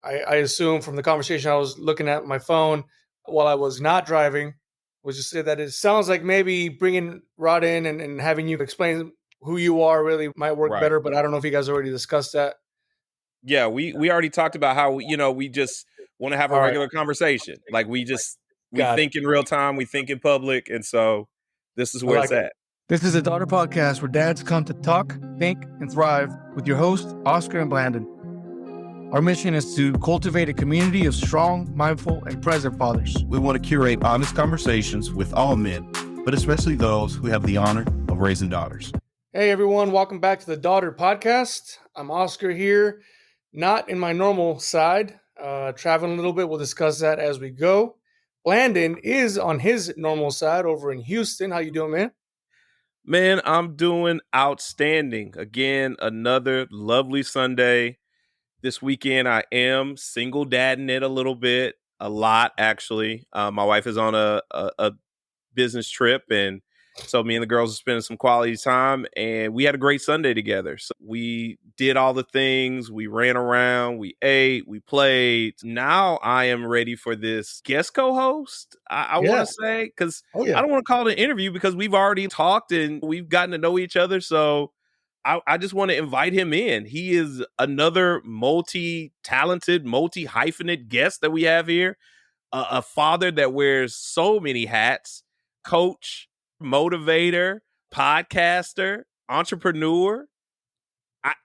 I assume from the conversation I was looking at my phone while I was not driving, was just say that it sounds like maybe bringing Rod in and having you explain who you are really might work Right. better. But I don't know if you guys already discussed that. Yeah, we already talked about how we just want to have a All right. regular conversation. Like we Got it. think in real time, we think in public, and so this is I where like it's it. at. This is a Daughter Podcast where dads come to talk, think, and thrive with your hosts, Oscar and Blandon. Our mission is to cultivate a community of strong, mindful, and present fathers. We want to curate honest conversations with all men, but especially those who have the honor of raising daughters. Hey, everyone. Welcome back to the Daughter Podcast. I'm Oscar here, not in my normal side, traveling a little bit. We'll discuss that as we go. Blandon is on his normal side over in Houston. How you doing, man? Man, I'm doing outstanding. Again, another lovely Sunday. This weekend, I am single dadding it a lot actually. My wife is on a business trip, and so me and the girls are spending some quality time, and we had a great Sunday together. So we did all the things, we ran around, we ate, we played. Now I am ready for this guest co-host, I want to say, because I don't want to call it an interview because we've already talked and we've gotten to know each other. So I just want to invite him in. He is another multi-talented, multi-hyphenate guest that we have here. A father that wears so many hats: coach, motivator, podcaster, entrepreneur.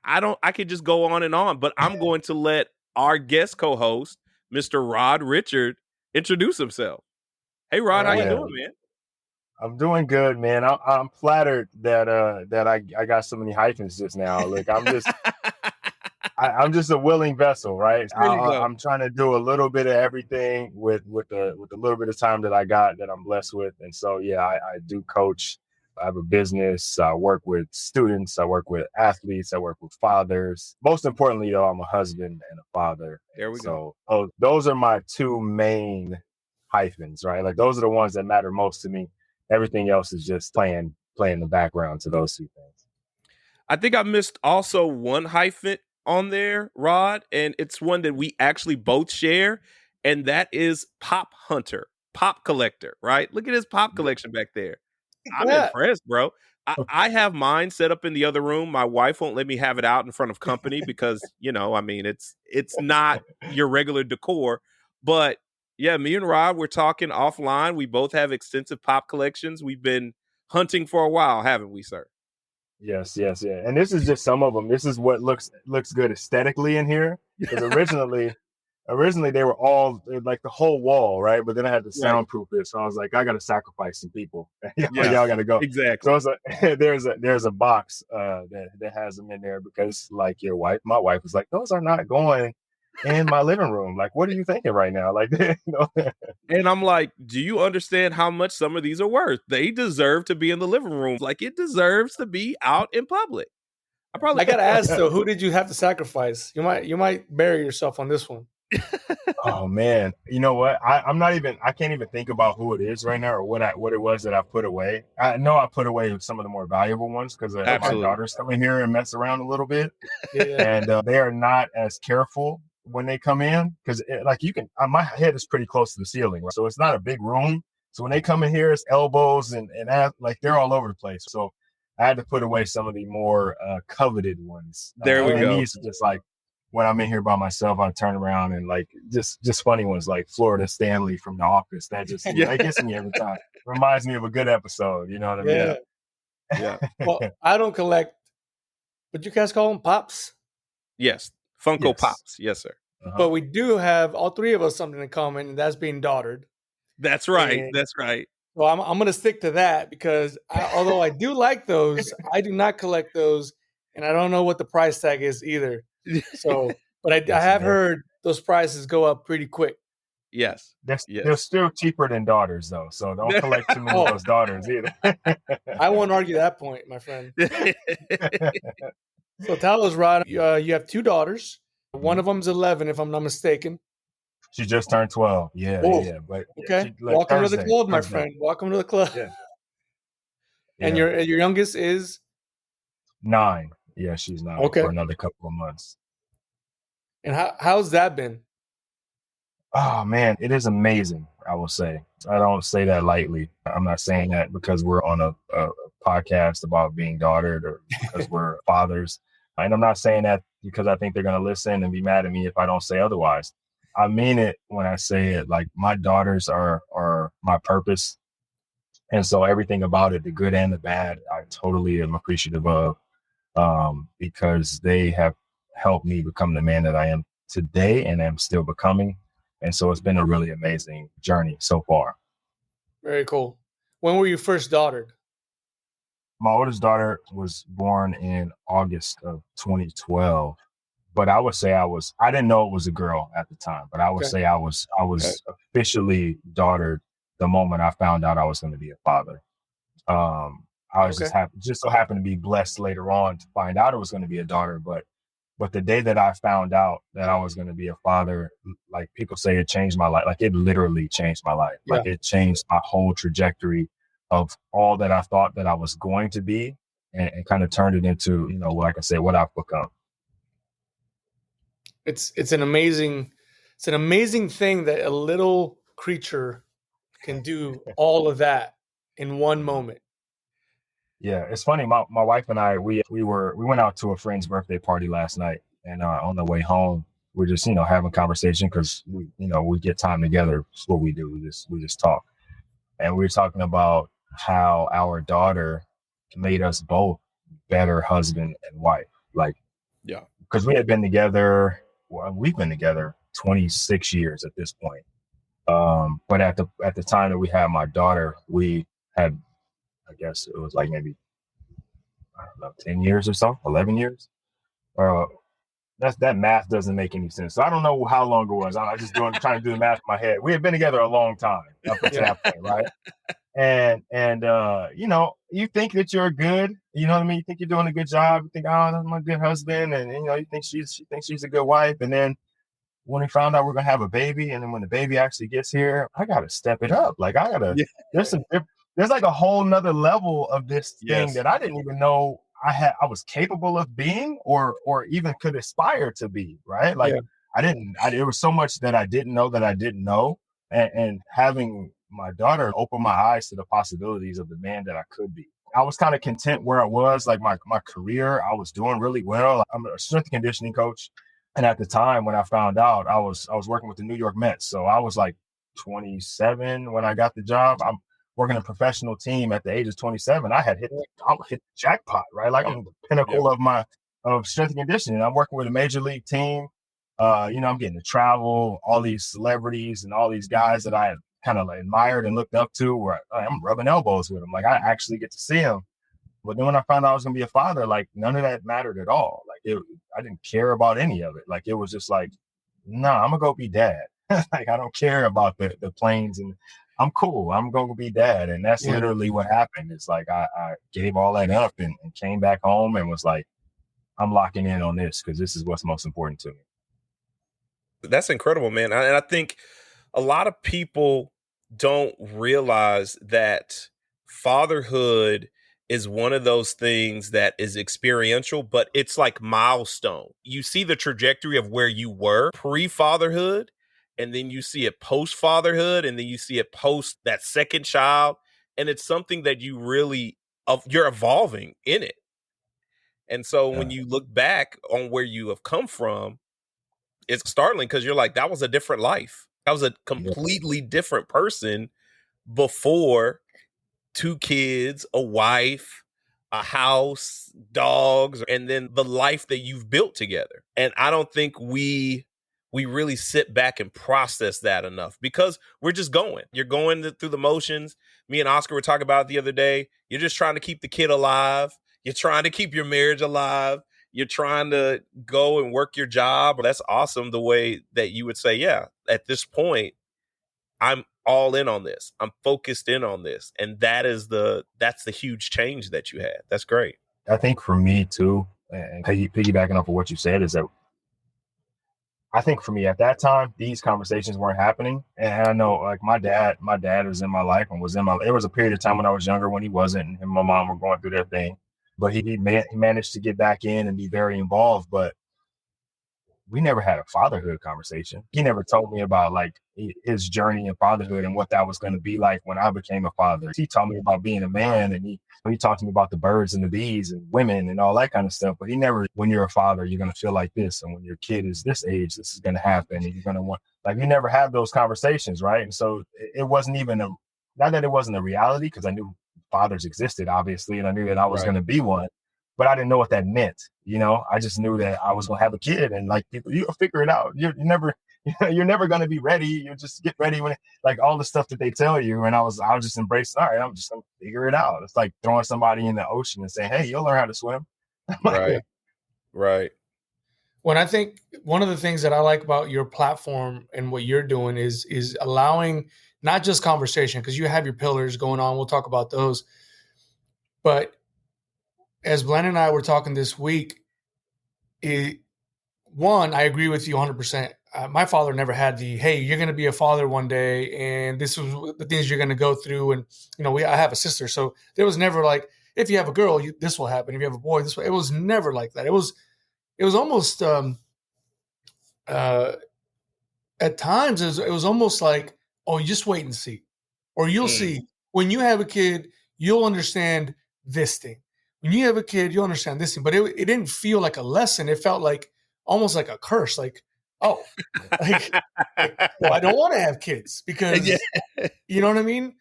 I could just go on and on, but I'm going to let our guest co-host, Mr. Rod Richard, introduce himself. Hey, Rod, how you doing, man? I'm doing good, man. I'm flattered that I got so many hyphens just now. Look, I'm just a willing vessel, right? I'm trying to do a little bit of everything with the little bit of time that I got, that I'm blessed with. And so, yeah, I do coach. I have a business. I work with students. I work with athletes. I work with fathers. Most importantly, though, I'm a husband and a father. There we go. So those are my two main hyphens, right? Like those are the ones that matter most to me. Everything else is just playing the background to those two things. I think I missed also one hyphen on there, Rod, and it's one that we actually both share, and that is Pop Hunter, Pop Collector, right? Look at his pop collection back there. I'm impressed, bro. I have mine set up in the other room. My wife won't let me have it out in front of company because, it's not your regular decor. But yeah, me and Rod, we're talking offline. We both have extensive pop collections. We've been hunting for a while, haven't we, sir? Yes. And this is just some of them. This is what looks good aesthetically in here. Because originally they were all like the whole wall, right? But then I had to soundproof it, so I was like, I got to sacrifice some people. Y'all got to go. Exactly. So there's a box that has them in there because, like my wife was like, those are not going in my living room. Like, what are you thinking right now? Like, And I'm like, do you understand how much some of these are worth? They deserve to be in the living room. Like, it deserves to be out in public. I gotta ask though, who did you have to sacrifice? You might bury yourself on this one. Oh man, you know what? I can't even think about who it is right now or what it was that I put away. I know I put away some of the more valuable ones because my daughters come in here and mess around a little bit, and they are not as careful when they come in because my head is pretty close to the ceiling, right? So it's not a big room. So when they come in here, it's elbows and like they're all over the place. So I had to put away some of the more coveted ones. There we go. These just like, when I'm in here by myself, I turn around and like just funny ones like Florida Stanley from The Office. That just that gets me every time. Reminds me of a good episode. You know what I mean? Yeah. Well, I don't collect. What you guys call them? Pops? Yes. Funko Pops. Yes, sir. Uh-huh. But we do have, all three of us, something in common, and that's being daughtered. That's right. That's right. Well, I'm going to stick to that because although I do like those, I do not collect those, and I don't know what the price tag is either. So, but I have heard those prices go up pretty quick. Yes. They're still cheaper than daughters, though. So don't collect too many of those daughters either. I won't argue that point, my friend. So tell us, Rod, you have two daughters. One of them's 11, if I'm not mistaken. She just turned 12. Yeah. But okay, welcome to the club, my friend. Welcome to the club. Yeah. And your youngest is 9. Yeah, she's 9 for another couple of months. And how's that been? Oh man, it is amazing. I will say. I don't say that lightly. I'm not saying that because we're on a podcast about being daughtered or because we're fathers. And I'm not saying that because I think they're going to listen and be mad at me if I don't say otherwise. I mean it when I say it. Like my daughters are my purpose, and so everything about it, the good and the bad, I totally am appreciative of, because they have helped me become the man that I am today and am still becoming. And so it's been a really amazing journey so far. Very cool. When were you first daughtered? My oldest daughter was born in August of 2012. But I would say I didn't know it was a girl at the time, but I would say I was officially daughtered the moment I found out I was going to be a father. I was just so happened to be blessed later on to find out it was going to be a daughter. But the day that I found out that I was going to be a father, like people say, it changed my life. Like it literally changed my life. Like it changed my whole trajectory of all that I thought that I was going to be, and kind of turned it into, like I said, what I've become. It's an amazing thing that a little creature can do all of that in one moment. Yeah, it's funny. My wife and I, we went out to a friend's birthday party last night, and on the way home, we're just having conversation because we get time together. It's what we do. We just talk, and we were talking about how our daughter made us both better husband and wife. Like, yeah, because we had been together. Well, we've been together 26 years at this point. But at the time that we had my daughter, we had, I guess it was like maybe, I don't know, 10 years or so, 11 years. That math doesn't make any sense. So I don't know how long it was. I'm just trying to do the math in my head. We had been together a long time up to that point, right? And you think that you're good, you know what I mean? You think you're doing a good job. You think, oh, that's my good husband. And you think she thinks she's a good wife. And then when we found out we're going to have a baby, and then when the baby actually gets here, I got to step it up. Like there's like a whole nother level of this thing that I didn't even know I was capable of being or even could aspire to be, right? Like there was so much that I didn't know. And having my daughter opened my eyes to the possibilities of the man that I could be. I was kind of content where I was, like my career, I was doing really well. I'm a strength and conditioning coach. And at the time when I found out, I was working with the New York Mets. So I was like 27 when I got the job. I'm working a professional team at the age of 27. I hit the jackpot, right? Like I'm the pinnacle of strength and conditioning. I'm working with a major league team. I'm getting to travel, all these celebrities and all these guys that I had kind of admired and looked up to, where I'm rubbing elbows with them. Like I actually get to see them. But then when I found out I was going to be a father, like none of that mattered at all. Like I didn't care about any of it. Like it was just like, I'm going to go be dad. Like I don't care about the planes, and I'm cool. I'm going to be dad. And that's literally what happened. It's like I gave all that up and came back home and was like, I'm locking in on this because this is what's most important to me. That's incredible, man. And I think a lot of people don't realize that fatherhood is one of those things that is experiential, but it's like milestone. You see the trajectory of where you were pre-fatherhood, and then you see it post-fatherhood, and then you see it post that second child. And it's something that you're evolving in it. And so when you look back on where you have come from, it's startling because you're like, that was a different life. That was a completely different person before 2 kids, a wife, a house, dogs, and then the life that you've built together. And I don't think we really sit back and process that enough because we're just going. You're going through the motions. Me and Oscar were talking about it the other day. You're just trying to keep the kid alive. You're trying to keep your marriage alive. You're trying to go and work your job. That's awesome the way that you would say, yeah, at this point, I'm all in on this. I'm focused in on this. And that's the huge change that you had. That's great. I think for me too, and piggybacking off of what you said, is that I think for me at that time, these conversations weren't happening. And I know like my dad was in my life and there was a period of time when I was younger when he wasn't, and him and my mom were going through their thing, but he managed to get back in and be very involved. But we never had a fatherhood conversation. He never told me about like his journey in fatherhood and what that was going to be like when I became a father. He taught me about being a man, and he talked to me about the birds and the bees and women and all that kind of stuff. But he never, when you're a father, you're going to feel like this. And when your kid is this age, this is going to happen. And you're going to want, like, you never have those conversations, right? And so it wasn't even not that it wasn't a reality, because I knew fathers existed, obviously, and I knew that I was going to be one. But I didn't know what that meant. I just knew that I was going to have a kid, and like, people, you'll figure it out. You're never going to be ready. You just get ready when, like, all the stuff that they tell you. And I was just embracing, all right, I'm just going to figure it out. It's like throwing somebody in the ocean and saying, hey, you'll learn how to swim. Right. When I think one of the things that I like about your platform and what you're doing is allowing not just conversation, because you have your pillars going on. We'll talk about those. But as Blandon and I were talking this week, one, I agree with you 100%. My father never had hey, you're going to be a father one day, and this is the things you're going to go through. And, I have a sister. So there was never like, if you have a girl, this will happen. If you have a boy, this will. It was never like that. It was almost, at times, it was almost like, oh, you just wait and see. Or you'll see. When you have a kid, you'll understand this thing. When you have a kid, you'll understand this thing. But it didn't feel like a lesson. It felt like almost like a curse. Like, oh, well, I don't want to have kids because, you know what I mean?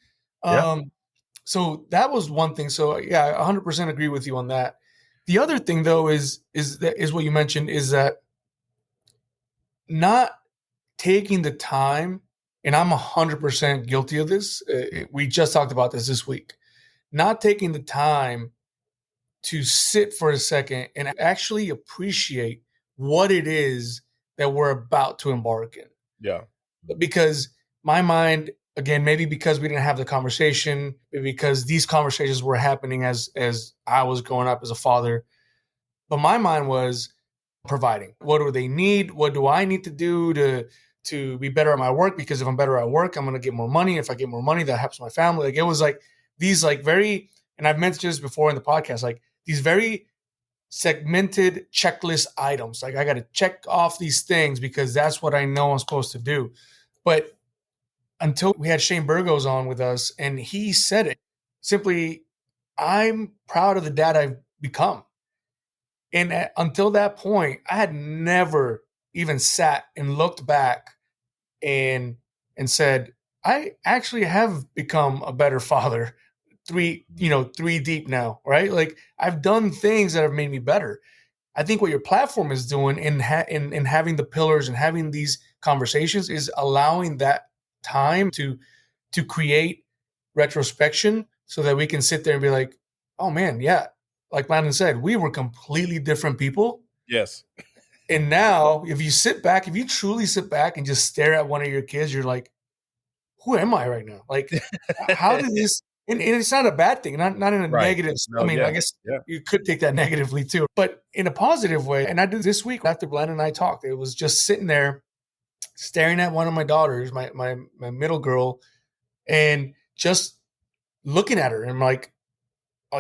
So that was one thing. So yeah, I 100% agree with you on that. The other thing, though, is what you mentioned, is that not taking the time, and I'm 100% guilty of this. We just talked about this week. Not taking the time to sit for a second and actually appreciate what it is that we're about to embark in. Yeah. Because my mind, again, maybe because we didn't have the conversation, maybe because these conversations were happening as I was growing up as a father, but my mind was providing. What do they need? What do I need to do to be better at my work? Because if I'm better at work, I'm going to get more money. If I get more money, that helps my family. Like, it was like these like very, and I've mentioned this before in the podcast, like these very segmented checklist items. Like, I got to check off these things because that's what I know I'm supposed to do. But until we had Shane Burgos on with us, and he said it simply, I'm proud of the dad I've become. And until that point, I had never even sat and looked back and said, I actually have become a better father. Three deep now, right? Like, I've done things that have made me better. I think what your platform is doing in having the pillars and having these conversations is allowing that time to create retrospection so that we can sit there and be like, oh man, yeah. Like Landon said, we were completely different people. Yes. And now if you truly sit back and just stare at one of your kids, you're like, who am I right now? Like, how did this, and it's not a bad thing, not in a negative. No, I mean, I guess you could take that negatively too, but in a positive way. And I did this week after Blandon and I talked. It was just sitting there staring at one of my daughters, my middle girl, and just looking at her and like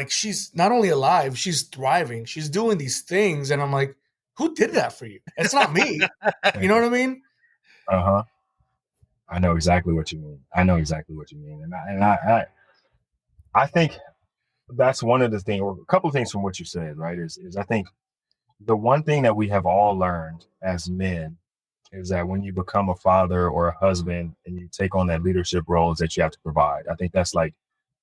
she's not only alive, she's thriving, she's doing these things. And I'm like, who did that for you? It's not me. You know what I mean? Uh-huh. I know exactly what you mean. And I think that's one of the things, or a couple of things from what you said, right, is I think the one thing that we have all learned as men is that when you become a father or a husband and you take on that leadership role, is that you have to provide. I think that's like,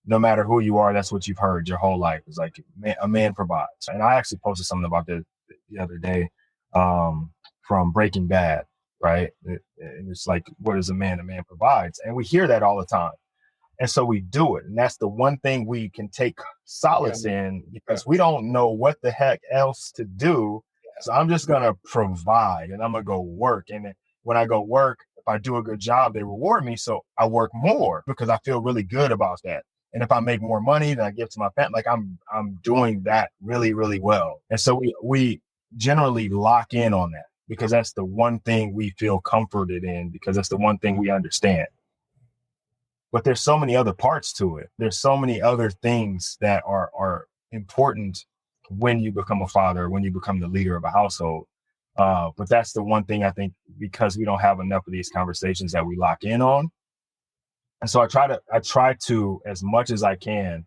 no matter who you are, that's what you've heard your whole life. It's like, a man provides. And I actually posted something about this the other day from Breaking Bad, right? And it's like, what is a man? A man provides. And we hear that all the time. And so we do it. And that's the one thing we can take solace in, because we don't know what the heck else to do. So I'm just going to provide, and I'm going to go work. And when I go work, if I do a good job, they reward me. So I work more because I feel really good about that. And if I make more money than I give to my family, like I'm doing that really, really well. And so we generally lock in on that because that's the one thing we feel comforted in, because that's the one thing we understand. But there's so many other parts to it. There's so many other things that are important when you become a father, when you become the leader of a household. But that's the one thing I think, because we don't have enough of these conversations that we lock in on. And so I try to, as much as I can,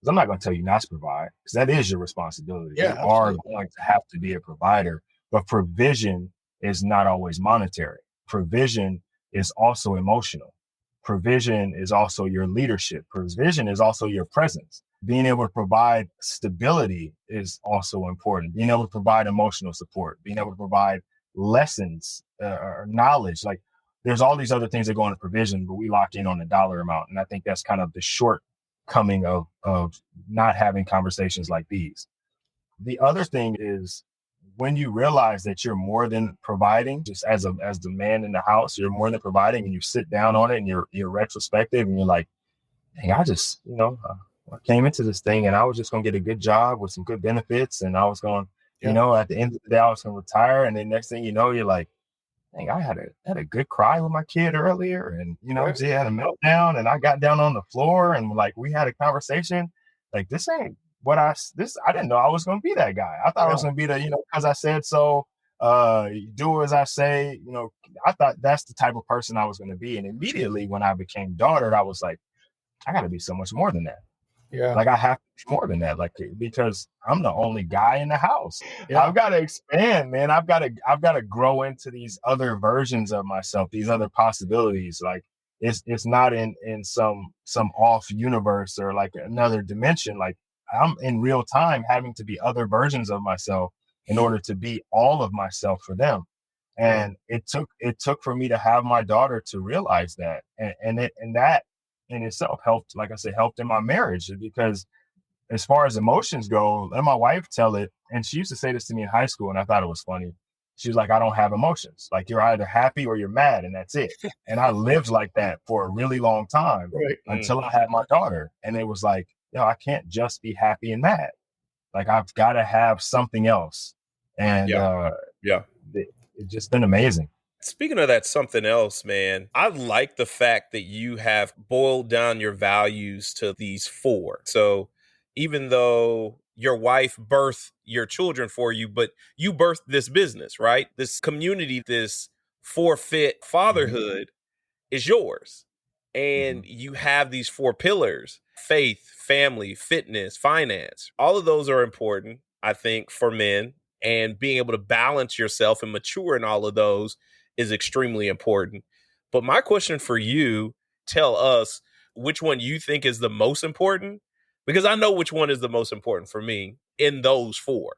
because I'm not going to tell you not to provide, because that is your responsibility. Yeah, You are going to have to be a provider, but provision is not always monetary. Provision is also emotional. Provision is also your leadership. Provision is also your presence. Being able to provide stability is also important. Being able to provide emotional support, being able to provide lessons or knowledge. Like, there's all these other things that go into provision, but we lock in on the dollar amount. And I think that's kind of the shortcoming of not having conversations like these. The other thing is, when you realize that you're more than providing, just as the man in the house, you're more than providing, and you sit down on it and you're retrospective and you're like, hey, I just, I came into this thing and I was just going to get a good job with some good benefits. And I was going, at the end of the day, I was going to retire. And then next thing you know, you're like, dang, I had a good cry with my kid earlier. And, she had a meltdown and I got down on the floor and like, we had a conversation. Like, this ain't what I didn't know I was going to be that guy. I thought I was going to be because I said so, do as I say, I thought that's the type of person I was going to be. And immediately when I became daughter, I was like, I got to be so much more than that. Yeah. Like, I have to be more than that, like, because I'm the only guy in the house. Yeah. I've got to expand, man. I've got to grow into these other versions of myself, these other possibilities. Like, it's not in some off universe or like another dimension. Like, I'm in real time having to be other versions of myself in order to be all of myself for them. And it took for me to have my daughter to realize that, and that in itself helped, like I said, helped in my marriage, because as far as emotions go, let my wife tell it. And she used to say this to me in high school, and I thought it was funny. She was like, I don't have emotions. Like, you're either happy or you're mad, and that's it. And I lived like that for a really long time until I had my daughter. And it was like, I can't just be happy and mad. Like, I've got to have something else. And it's just been amazing. Speaking of that something else, man, I like the fact that you have boiled down your values to these 4. So even though your wife birthed your children for you, but you birthed this business, right? This community, this forfeit fatherhood is yours. And you have these 4 pillars: faith, family, fitness, finance. All of those are important, I think, for men. And being able to balance yourself and mature in all of those is extremely important. But my question for you, tell us which one you think is the most important, because I know which one is the most important for me in those 4.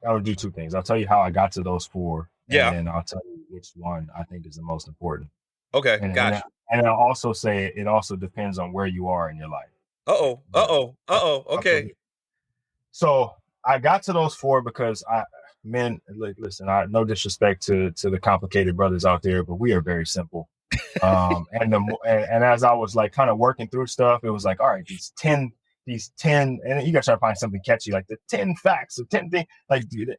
I'll do 2 things. I'll tell you how I got to those 4. Yeah. And then I'll tell you which one I think is the most important. Okay. Gotcha. And I'll also say it also depends on where you are in your life. Okay. So I got to those 4 because listen, no disrespect to the complicated brothers out there, but we are very simple. And as I was like kind of working through stuff, it was like, all right, these 10, and you gotta try to find something catchy, like the 10 facts of 10 things. Like, dude,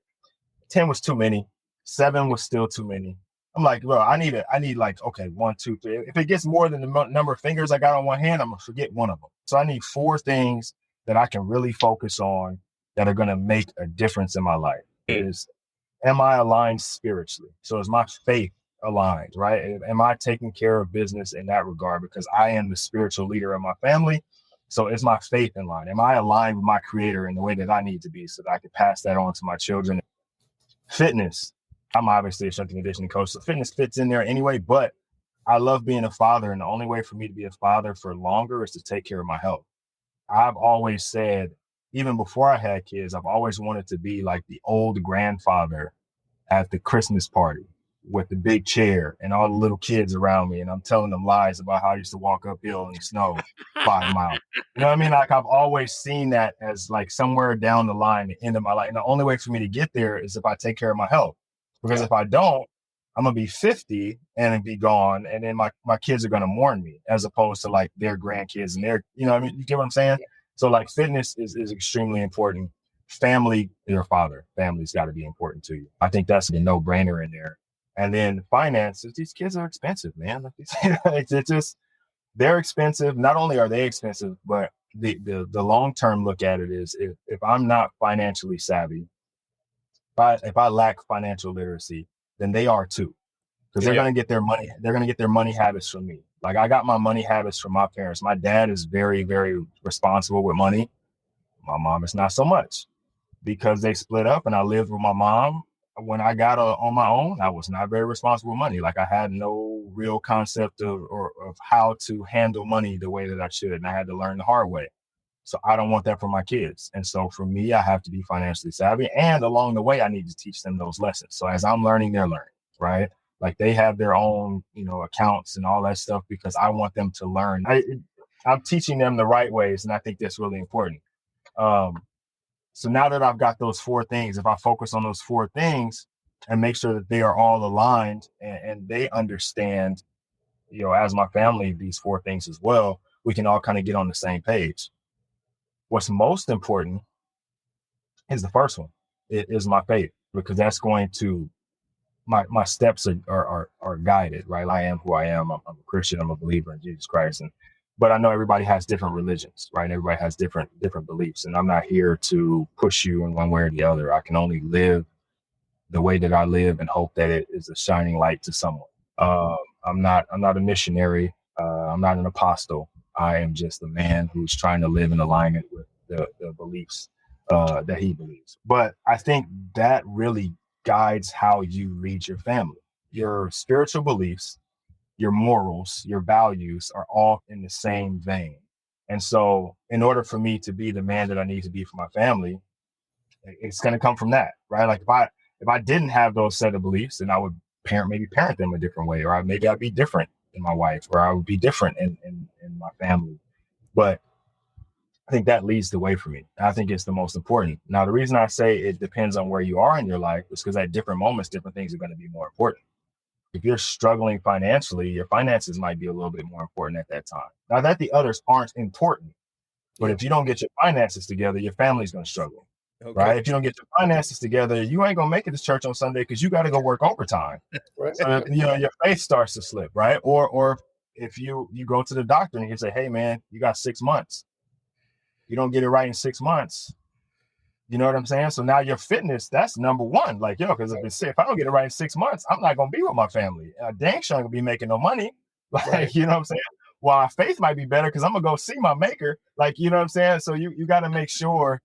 10 was too many. 7 was still too many. I'm like, well, I need like, okay, 1, 2, 3. If it gets more than the number of fingers I got on one hand, I'm gonna forget one of them. So I need 4 things that I can really focus on that are gonna make a difference in my life. Am I aligned spiritually? So is my faith aligned, right? Am I taking care of business in that regard? Because I am the spiritual leader of my family. So is my faith in line? Am I aligned with my creator in the way that I need to be so that I can pass that on to my children? Fitness. I'm obviously a strength and conditioning coach, so fitness fits in there anyway, but I love being a father. And the only way for me to be a father for longer is to take care of my health. I've always said, even before I had kids, I've always wanted to be like the old grandfather at the Christmas party with the big chair and all the little kids around me. And I'm telling them lies about how I used to walk uphill in the snow 5 miles. You know what I mean? Like, I've always seen that as like somewhere down the line, the end of my life. And the only way for me to get there is if I take care of my health. Because if I don't, I'm going to be 50 and be gone. And then my kids are going to mourn me, as opposed to like their grandkids and their, you know what I mean? You get what I'm saying? Yeah. So like, fitness is extremely important. Family, your father, family's got to be important to you. I think that's a no brainer in there. And then finances, these kids are expensive, man. They're expensive. Not only are they expensive, but the long-term look at it is if I'm not financially savvy, if I lack financial literacy, then they are too, because they're going to get their money. They're going to get their money habits from me. Like I got my money habits from my parents. My dad is very, very responsible with money. My mom is not so much, because they split up and I lived with my mom. When I got on my own, I was not very responsible with money. Like I had no real concept of how to handle money the way that I should. And I had to learn the hard way. So I don't want that for my kids. And so for me, I have to be financially savvy. And along the way, I need to teach them those lessons. So as I'm learning, they're learning, right? Like they have their own, accounts and all that stuff, because I want them to learn. I'm teaching them the right ways. And I think that's really important. So now that I've got those 4 things, if I focus on those 4 things and make sure that they are all aligned and they understand, as my family, these 4 things as well, we can all kind of get on the same page. What's most important is the first one. It is my faith, because that's going to, my steps are guided, right? I am who I am. I'm a Christian. I'm a believer in Jesus Christ. But I know everybody has different religions, right? Everybody has different beliefs. And I'm not here to push you in one way or the other. I can only live the way that I live and hope that it is a shining light to someone. I'm not a missionary. I'm not an apostle. I am just a man who's trying to live in alignment with the beliefs that he believes. But I think that really guides how you lead your family. Your spiritual beliefs, your morals, your values are all in the same vein. And so in order for me to be the man that I need to be for my family, it's going to come from that, right? Like if I didn't have those set of beliefs, then I would parent them a different way, or maybe I'd be different in my wife, or I would be different in my family. But I think that leads the way for me. I think it's the most important. Now, the reason I say it depends on where you are in your life is because at different moments, different things are going to be more important. If you're struggling financially, your finances might be a little bit more important at that time. Now that the others aren't important, but if you don't get your finances together, your family's going to struggle, right? If you don't get your finances together, you ain't going to make it to church on Sunday because you got to go work overtime. Right. So, your faith starts to slip, right? Or if you go to the doctor and you say, hey, man, you got 6 months. You don't get it right in 6 months. You know what I'm saying? So now your fitness, that's number one. Like, because if I don't get it right in 6 months, I'm not going to be with my family. Dang sure I'm going to be making no money. Like, right. You know what I'm saying? Well, our faith might be better because I'm going to go see my maker. Like, you know what I'm saying? So you got to make sure,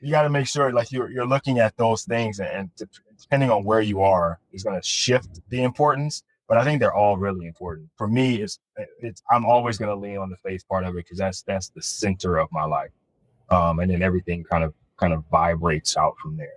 like you're looking at those things, and depending on where you are is going to shift the importance. But I think they're all really important. For me, I'm always going to lean on the faith part of it because that's the center of my life. And then everything kind of vibrates out from there.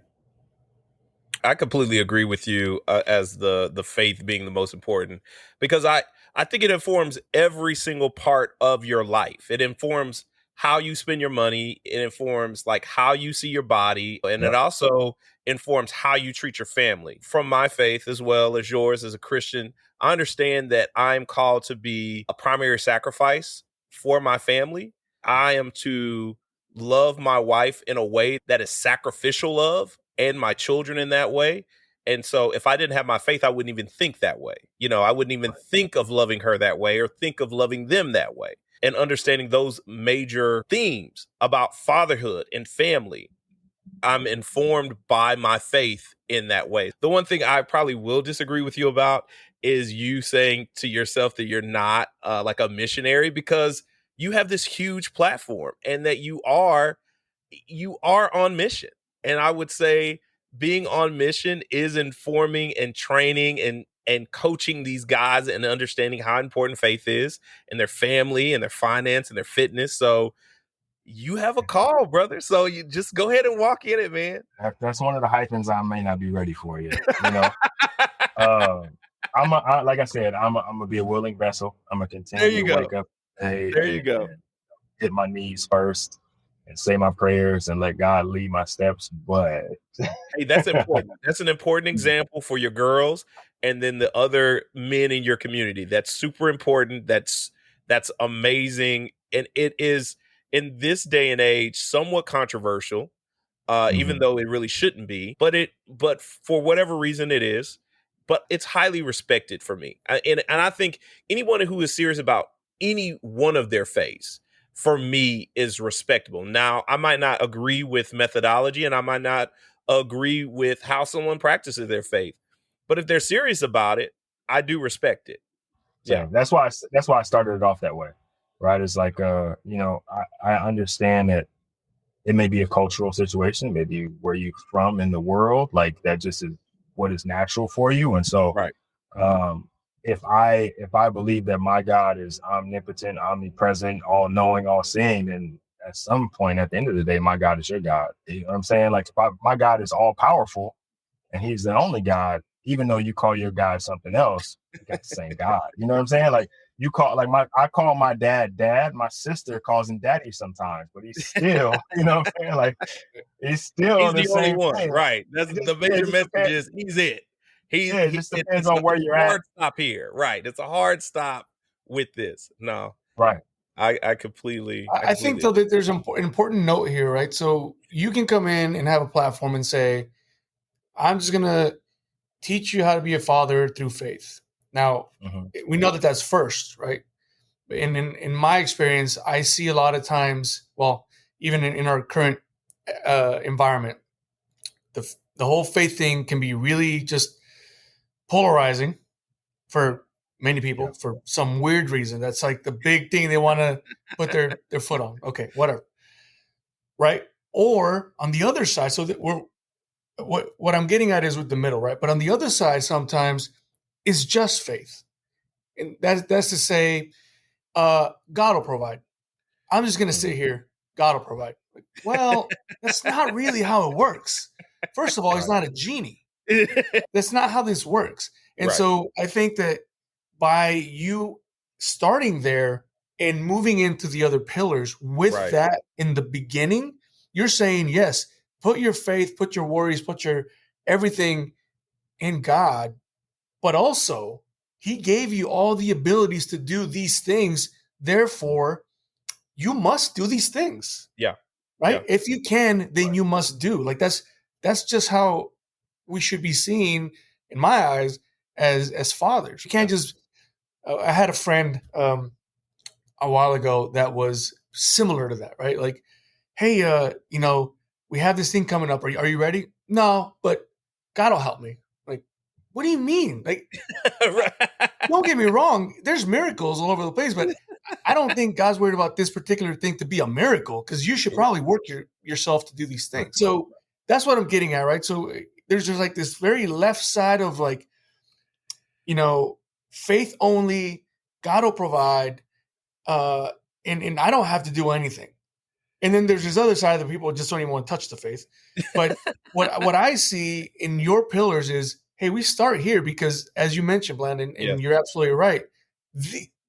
I completely agree with you as the faith being the most important, because I think it informs every single part of your life. It informs how you spend your money. It informs like how you see your body, and It also informs how you treat your family. From my faith as well as yours as a Christian, I understand that I'm called to be a primary sacrifice for my family. I am to love my wife in a way that is sacrificial of, and my children in that way. And so if I didn't have my faith, I wouldn't even think that way. I wouldn't even think of loving her that way or think of loving them that way. And understanding those major themes about fatherhood and family, I'm informed by my faith in that way. The one thing I probably will disagree with you about is you saying to yourself that you're not like a missionary, because you have this huge platform and that you are on mission. And I would say being on mission is informing and training and coaching these guys and understanding how important faith is and their family and their finance and their fitness. So you have a call, brother. So you just go ahead and walk in it, man. That's one of the hyphens I may not be ready for yet. Like I said, I'm gonna be a willing vessel. I'm gonna continue to wake up. There you go. And hit my knees first and say my prayers and let God lead my steps. But hey, that's important. That's an important example for your girls and then the other men in your community. That's super important. That's amazing. And it is, in this day and age, somewhat controversial, even though it really shouldn't be. But for whatever reason it is. But it's highly respected for me. And I think anyone who is serious about any one of their faiths, for me, is respectable. Now, I might not agree with methodology and I might not agree with how someone practices their faith. But if they're serious about it, I do respect it. Yeah, that's why I started it off that way, right? It's like, I understand that it may be a cultural situation, maybe where you're from in the world, like that just is what is natural for you. And so, Right. If I believe that my God is omnipotent, omnipresent, all knowing, all seeing, then at some point at the end of the day, my God is your God. You know what I'm saying? Like my God is all powerful and he's the only God, even though you call your God something else, you got the same God. You know what I'm saying? Like I call my dad, my sister calls him daddy sometimes, but he's still, you know what I'm saying? Like he's still He's the the only same one, thing. right? That's the major message is he's it. It just depends It's on where you're a hard at. stop here, right? It's a hard stop with this. No, Right. I completely. I think though that there's an important note here, right? So you can come in and have a platform and say, I'm just going to teach you how to be a father through faith. Now, we know that that's first, right? And in my experience, I see a lot of times, well, even in our current environment, the whole faith thing can be really just polarizing for many people for some weird reason. That's like the big thing they want to put their foot on. Okay, whatever. Right? Or on the other side, so that what I'm getting at is with the middle, right? But on the other side, sometimes is just faith. And that's to say, God will provide. I'm just gonna sit here, God will provide. Well, that's not really how it works. First of all, he's not a genie. That's not how this works. And so I think that by you starting there and moving into the other pillars with that in the beginning, you're saying, yes, put your faith, put your worries, put your everything in God, but also he gave you all the abilities to do these things. Therefore, you must do these things. Yeah. Right. Yeah. If you can, then you must do. Like that's just how we should be seen in my eyes as fathers. You can't just I had a friend a while ago that was similar to that, right? Like, hey, we have this thing coming up. Are you ready? No, but God will help me. Like, what do you mean? Like, don't get me wrong. There's miracles all over the place, but I don't think God's worried about this particular thing to be a miracle because you should probably work yourself to do these things. So that's what I'm getting at, right? So there's just like this very left side of like, faith only, God will provide, and I don't have to do anything. And then there's this other side of the people who just don't even want to touch the faith. But what I see in your pillars is, hey, we start here because, as you mentioned, Blandon, and you're absolutely right.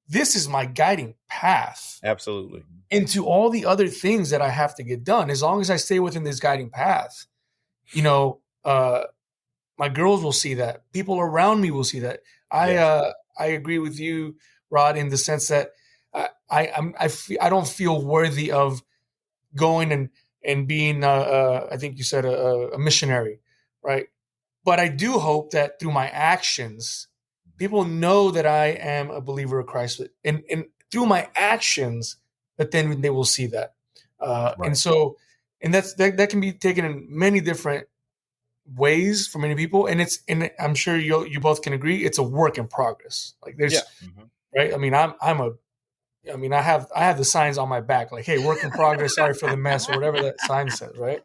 This is my guiding path. Absolutely. Into all the other things that I have to get done. As long as I stay within this guiding path, my girls will see that. People around me will see that. I agree with you, Rod, in the sense that I don't feel worthy of going and being I think you said a missionary, right? But I do hope that through my actions, people know that I am a believer of Christ, and through my actions, that then they will see that. And so, and that can be taken in many different ways for many people, and I'm sure you both can agree, it's a work in progress. Like there's right. I mean, I have the signs on my back, like, hey, work in progress, sorry for the mess, or whatever that sign says, right?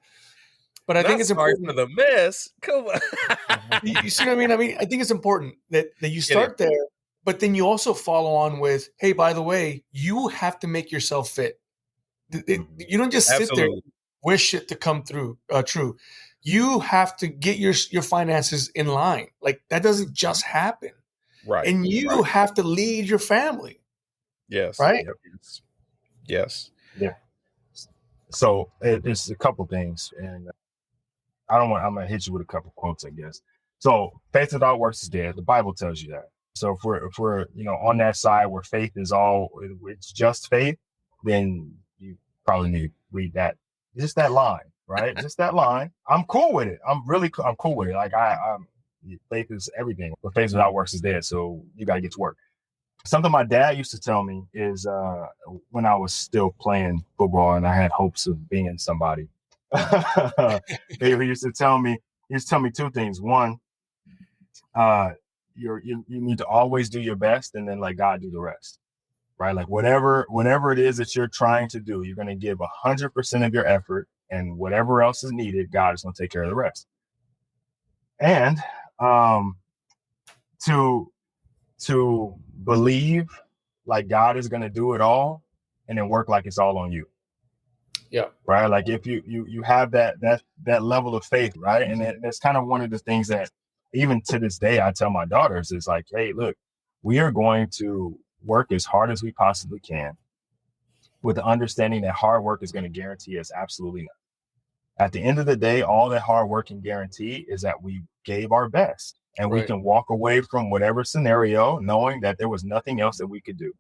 But I think it's important for the mess. Come on. you see what I mean? I think it's important that you start there, but then you also follow on with, hey, by the way, you have to make yourself fit. You don't just sit there and wish it to come true. You have to get your finances in line. Like that doesn't just happen. Right. And you have to lead your family. Yes. Right? Yes. Yeah. So it's a couple things, and I'm going to hit you with a couple quotes, I guess. So faith without works is dead. The Bible tells you that. So if we're on that side where faith is it's just faith, then you probably need to read that. Just that line, right? Just that line. I'm cool with it. I'm cool with it. Like faith is everything, but faith without works is dead. So you got to get to work. Something my dad used to tell me is when I was still playing football and I had hopes of being somebody. he used to tell me two things. One, you need to always do your best, and then let God do the rest. Right? Like whatever it is that you're trying to do, you're going to give 100% of your effort, and whatever else is needed, God is going to take care of the rest. And to believe like God is going to do it all, and then work like it's all on you. Yeah. Right. Like if you have that level of faith, right? And that's kind of one of the things that even to this day I tell my daughters is like, hey, look, we are going to work as hard as we possibly can, with the understanding that hard work is going to guarantee us absolutely nothing. At the end of the day, all that hard work can guarantee is that we gave our best, and we can walk away from whatever scenario knowing that there was nothing else that we could do.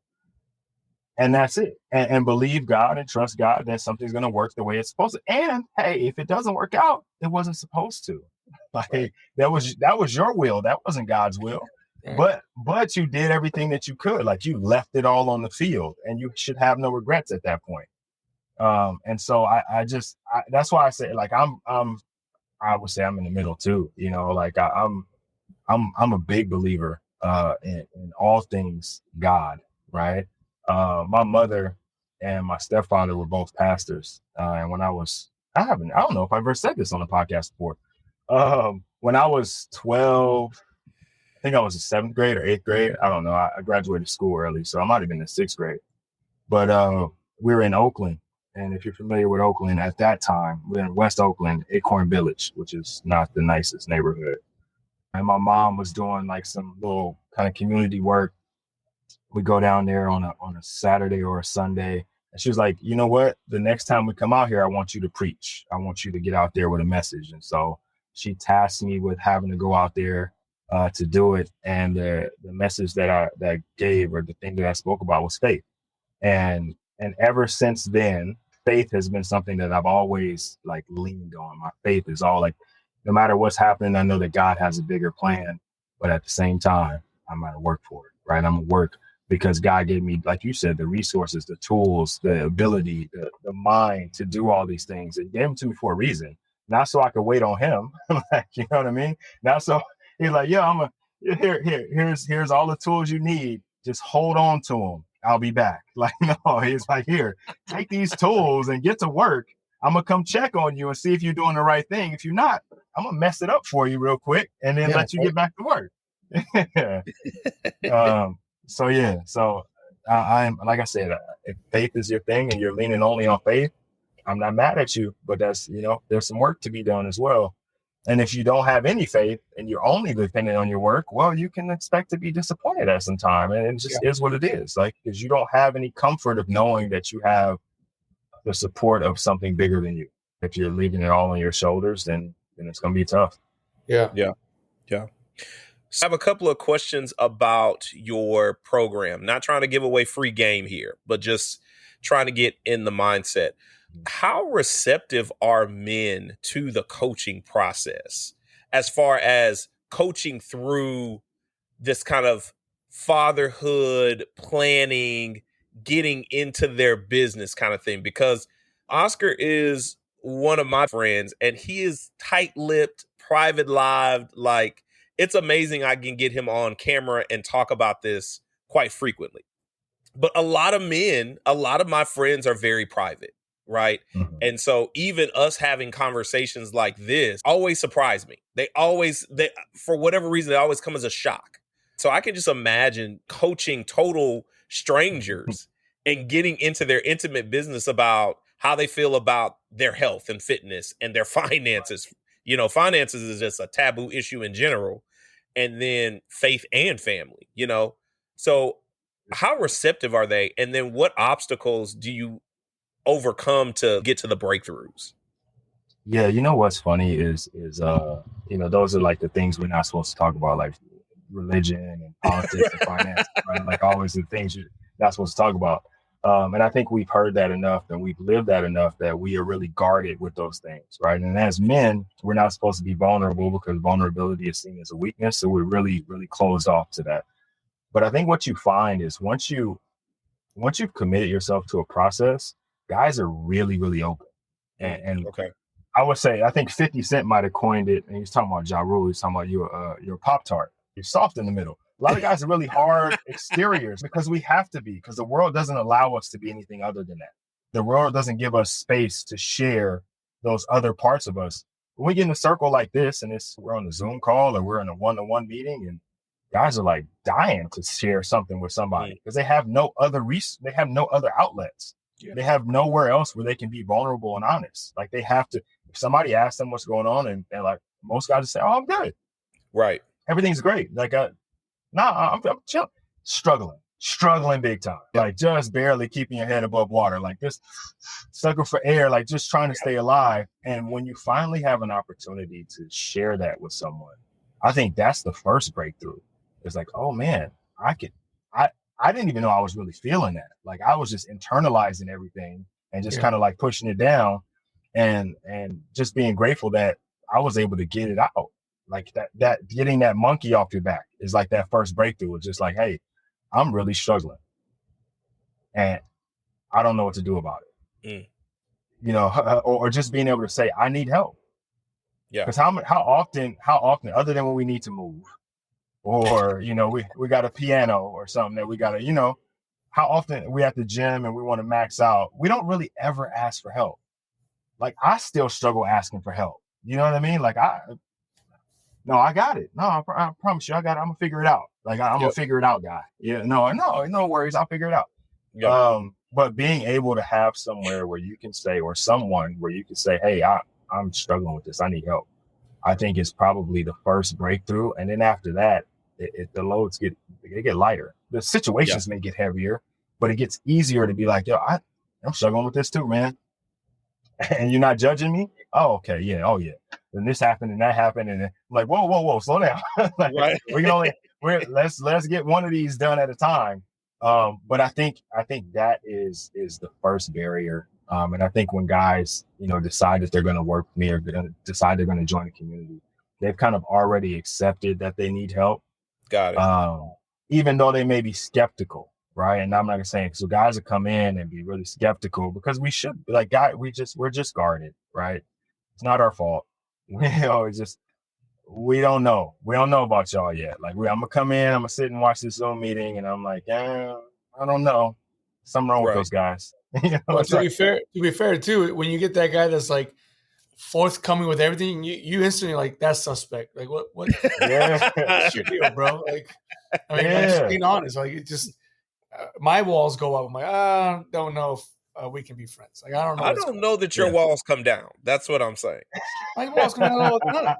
And that's it. And believe God and trust God that something's going to work the way it's supposed to. And hey, if it doesn't work out, it wasn't supposed to. Like that was your will. That wasn't God's will. But you did everything that you could. Like you left it all on the field, and you should have no regrets at that point. And so I that's why I say, like, I would say I'm in the middle too. You know, like I'm a big believer in all things God, right? My mother and my stepfather were both pastors. And when I don't know if I've ever said this on the podcast before. When I was 12, I think I was in 7th grade or 8th grade. I don't know. I graduated school early, so I might have been in 6th grade. But we were in Oakland. And if you're familiar with Oakland at that time, we're in West Oakland, Acorn Village, which is not the nicest neighborhood. And my mom was doing like some little kind of community work. We go down there on a Saturday or a Sunday. And she was like, you know what? The next time we come out here, I want you to preach. I want you to get out there with a message. And so she tasked me with having to go out there to do it. And the message that I gave, or the thing that I spoke about, was faith. And ever since then, faith has been something that I've always like leaned on. My faith is all like, no matter what's happening, I know that God has a bigger plan. But at the same time, I'm going to work for it, right? I'm going to work because God gave me, like you said, the resources, the tools, the ability, the mind to do all these things. And gave them to me for a reason, not so I could wait on him. Like, you know what I mean? Not so he's like, yeah, here's all the tools you need. Just hold on to them. I'll be back. Like, no, he's like, here, take these tools and get to work. I'm going to come check on you and see if you're doing the right thing. If you're not, I'm going to mess it up for you real quick and then let you get back to work. So I'm, like I said, if faith is your thing and you're leaning only on faith, I'm not mad at you, but that's, there's some work to be done as well. And if you don't have any faith and you're only dependent on your work, well, you can expect to be disappointed at some time. And it just is what it is. Like, because you don't have any comfort of knowing that you have the support of something bigger than you. If you're leaving it all on your shoulders, then it's going to be tough. Yeah. So I have a couple of questions about your program. Not trying to give away free game here, but just trying to get in the mindset. How receptive are men to the coaching process as far as coaching through this kind of fatherhood, planning, getting into their business kind of thing? Because Oscar is one of my friends and he is tight-lipped, private-lived. Like, it's amazing I can get him on camera and talk about this quite frequently. But a lot of my friends are very private. Right. Mm-hmm. And so even us having conversations like this always surprise me. They for whatever reason, they always come as a shock. So I can just imagine coaching total strangers and getting into their intimate business about how they feel about their health and fitness and their finances. Finances is just a taboo issue in general. And then faith and family, So how receptive are they? And then what obstacles do you overcome to get to the breakthroughs? Yeah, what's funny is those are like the things we're not supposed to talk about, like religion and politics and finance, right? Like always the things you're not supposed to talk about. And I think we've heard that enough and we've lived that enough that we are really guarded with those things, right? And as men, we're not supposed to be vulnerable because vulnerability is seen as a weakness. So we're really, really closed off to that. But I think what you find is once you've committed yourself to a process, guys are really, really open. And okay. I would say, I think 50 Cent might have coined it, and he's talking about Ja Rule. He's talking about you're Pop-Tart. You're soft in the middle. A lot of guys are really hard exteriors because we have to be, because the world doesn't allow us to be anything other than that. The world doesn't give us space to share those other parts of us. When we get in a circle like this, and we're on a Zoom call or we're in a one-to-one meeting, and guys are like dying to share something with somebody because they have no other they have no other outlets. Yeah. They have nowhere else where they can be vulnerable and honest. Like they have to. If somebody asks them what's going on, and like most guys say, "Oh, I'm good, right, everything's great." Like, I'm struggling big time. Like just barely keeping your head above water. Like just sucking for air. Like just trying to stay alive. And when you finally have an opportunity to share that with someone, I think that's the first breakthrough. It's like, oh man, I didn't even know I was really feeling that. Like I was just internalizing everything and just kind of like pushing it down and just being grateful that I was able to get it out. Like that getting that monkey off your back is like that first breakthrough. It's just like, hey, I'm really struggling and I don't know what to do about it. You know, or just being able to say, I need help. Yeah. Because how often, other than when we need to move, or, you know, we got a piano or something that we got to, you know, how often we at the gym and we want to max out, we don't really ever ask for help. Like I still struggle asking for help. You know what I mean? Like I got it. No, I promise you, I got it. I'm gonna figure it out. Like I'm a figure it out guy. Yeah, no worries. I'll figure it out. Yep. But being able to have somewhere where you can say, or someone where you can say, hey, I'm struggling with this. I need help. I think it's probably the first breakthrough. And then after that, the loads get lighter. The situations may get heavier, but it gets easier to be like, yo, I'm struggling with this too, man. And you're not judging me? Oh, okay. Yeah. Oh, yeah. Then this happened and that happened. And then I'm like, whoa, slow down. Like, right. Let's get one of these done at a time. But I think that is the first barrier. And I think when guys, you know, decide that they're going to work with me or decide they're going to join the community, they've kind of already accepted that they need help. Got it. Even though they may be skeptical, right? And I'm not gonna say it. So guys will come in and be really skeptical because we should be like, we're just guarded, right? It's not our fault. We don't know. We don't know about y'all yet. Like I'm gonna come in, I'm gonna sit and watch this Zoom meeting, and I'm like, I don't know. Something wrong with those guys. You know, well, to be fair too, when you get that guy that's like forthcoming with everything, you instantly like that's suspect. Like what? What's your deal, bro? Like, I mean, I'm just being honest. Like it just my walls go up. I'm like, I don't know if we can be friends. Like I don't know. I don't know that your walls come down. That's what I'm saying. My walls come down all the time.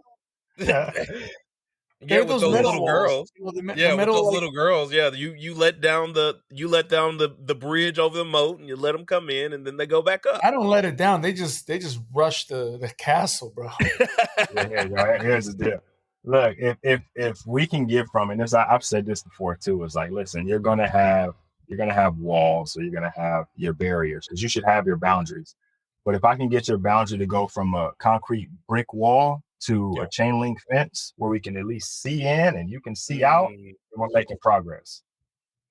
Yeah, with those little girls. With those little girls. Yeah, you let down the bridge over the moat, and you let them come in, and then they go back up. I don't let it down. They just rush the castle, bro. Here's the deal. Look, if we can give from it, and I've said this before too, is like, listen, you're gonna have walls, or you're gonna have your barriers, because you should have your boundaries. But if I can get your boundary to go from a concrete brick wall to a chain link fence where we can at least see in and you can see out, we're making progress.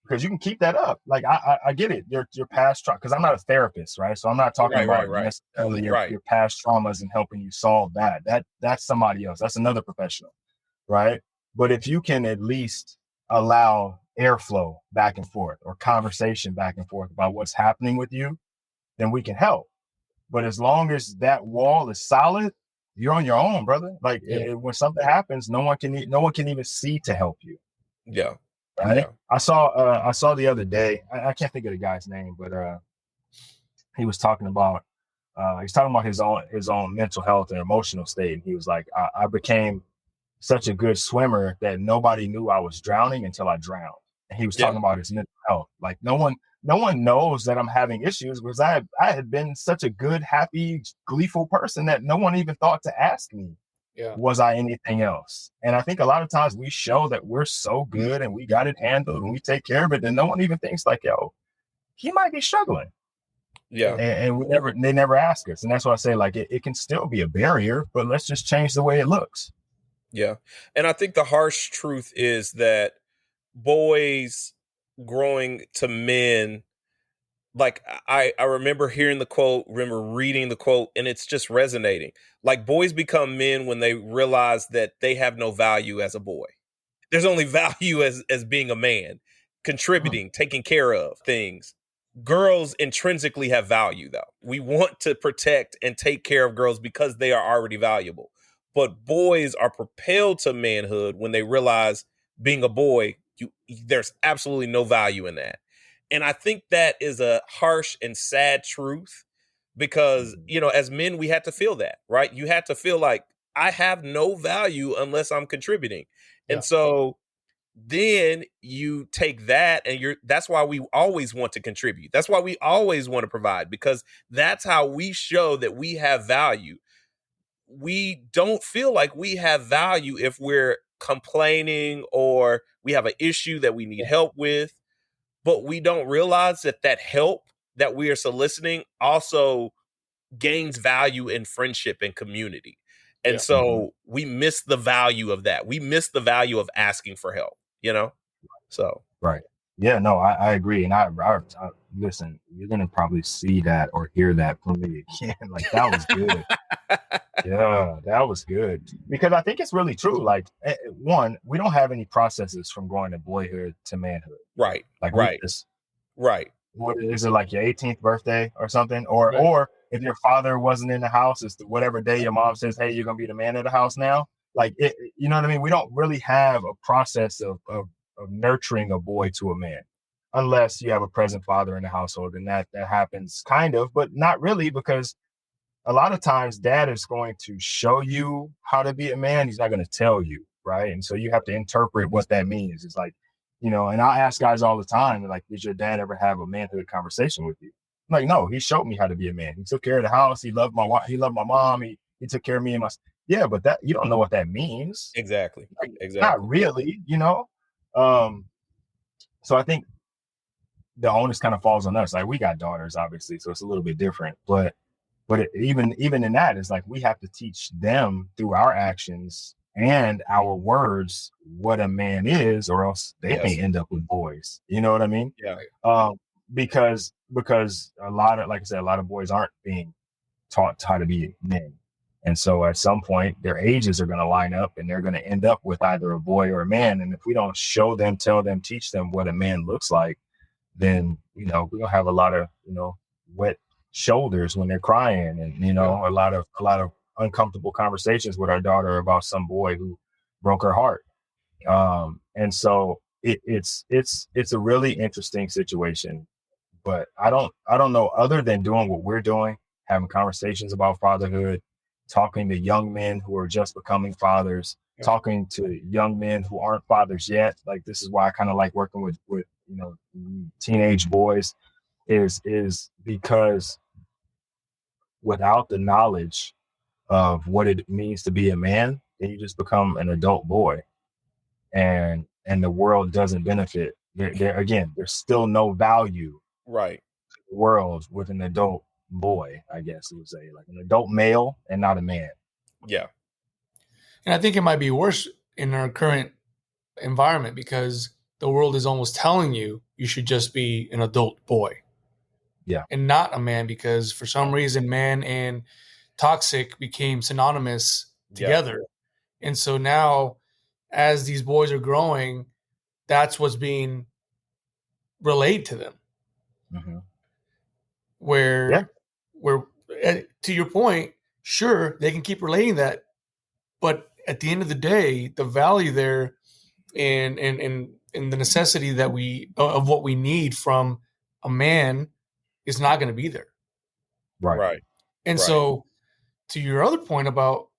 Because you can keep that up. Like I get it. Your past trauma, because I'm not a therapist, right? So I'm not talking about necessarily your past traumas and helping you solve that. That's somebody else. That's another professional, right? But if you can at least allow airflow back and forth or conversation back and forth about what's happening with you, then we can help. But as long as that wall is solid, you're on your own, brother. Like when something happens, no one can even see to help you. Yeah. Right. Yeah. I saw the other day, I can't think of the guy's name, but he was talking about his own mental health and emotional state. And he was like, I became such a good swimmer that nobody knew I was drowning until I drowned. And he was talking about his mental health. Like no one knows that I'm having issues because I had been such a good, happy, gleeful person that no one even thought to ask me, was I anything else? And I think a lot of times we show that we're so good and we got it handled and we take care of it, and no one even thinks like, yo, he might be struggling. Yeah. And they never ask us. And that's why I say, like, it can still be a barrier, but let's just change the way it looks. Yeah. And I think the harsh truth is that boys growing to men like I remember hearing the quote, remember reading the quote, and it's just resonating. Like, boys become men when they realize that they have no value as a boy. There's only value as being a man, contributing, taking care of things. Girls intrinsically have value, though. We want to protect and take care of girls because they are already valuable. But boys are propelled to manhood when they realize being a boy, there's absolutely no value in that. And I think that is a harsh and sad truth because, as men, we had to feel that, right? You had to feel like I have no value unless I'm contributing. Yeah. And so then you take that and that's why we always want to contribute. That's why we always want to provide, because that's how we show that we have value. We don't feel like we have value if we're complaining or we have an issue that we need help with, but we don't realize that help that we are soliciting also gains value in friendship and community. And so we miss the value of that. We miss the value of asking for help, So. Right. Yeah, no, I agree. And I listen, you're going to probably see that or hear that from me again. Like, that was good. Yeah, that was good. Because I think it's really true. Like, one, we don't have any processes from going to boyhood to manhood. Right. Like, right. Right. What is it, like your 18th birthday or something? Or if your father wasn't in the house, it's whatever day your mom says, hey, you're going to be the man of the house now. Like, you know what I mean? We don't really have a process of nurturing a boy to a man, unless you have a present father in the household, and that happens kind of, but not really, because a lot of times dad is going to show you how to be a man. He's not going to tell you, right? And so you have to interpret what that means. It's like, and I ask guys all the time, like, did your dad ever have a manhood conversation with you? I'm like, no, he showed me how to be a man. He took care of the house. He loved my wife. He loved my mom. He took care of me and my. Yeah, but that, you don't know what that means. Exactly. Like, exactly. Not really, So I think the onus kind of falls on us. Like, we got daughters, obviously, so it's a little bit different. But even in that, it's like we have to teach them through our actions and our words what a man is, or else they may end up with boys. You know what I mean? Yeah. Because a lot of, like I said, a lot of boys aren't being taught how to be men. And so at some point, their ages are going to line up and they're going to end up with either a boy or a man. And if we don't show them, tell them, teach them what a man looks like, then, we're going to have a lot of, wet shoulders when they're crying, and, a lot of uncomfortable conversations with our daughter about some boy who broke her heart. And so it's a really interesting situation, but I don't know, other than doing what we're doing, having conversations about fatherhood, talking to young men who are just becoming fathers, talking to young men who aren't fathers yet. Like, this is why I kind of like working with teenage boys, is because without the knowledge of what it means to be a man, then you just become an adult boy, and the world doesn't benefit. There's still no value right to the world with an adult boy, I guess you would say, like an adult male and not a man. Yeah. And I think it might be worse in our current environment, because the world is almost telling you should just be an adult boy. Yeah. And not a man, because for some reason, man and toxic became synonymous together. Yeah. And so now, as these boys are growing, that's what's being relayed to them. Mm-hmm. Where, to your point, sure, they can keep relating that, but at the end of the day, the value there and the necessity that of what we need from a man is not going to be there. Right. And so, to your other point about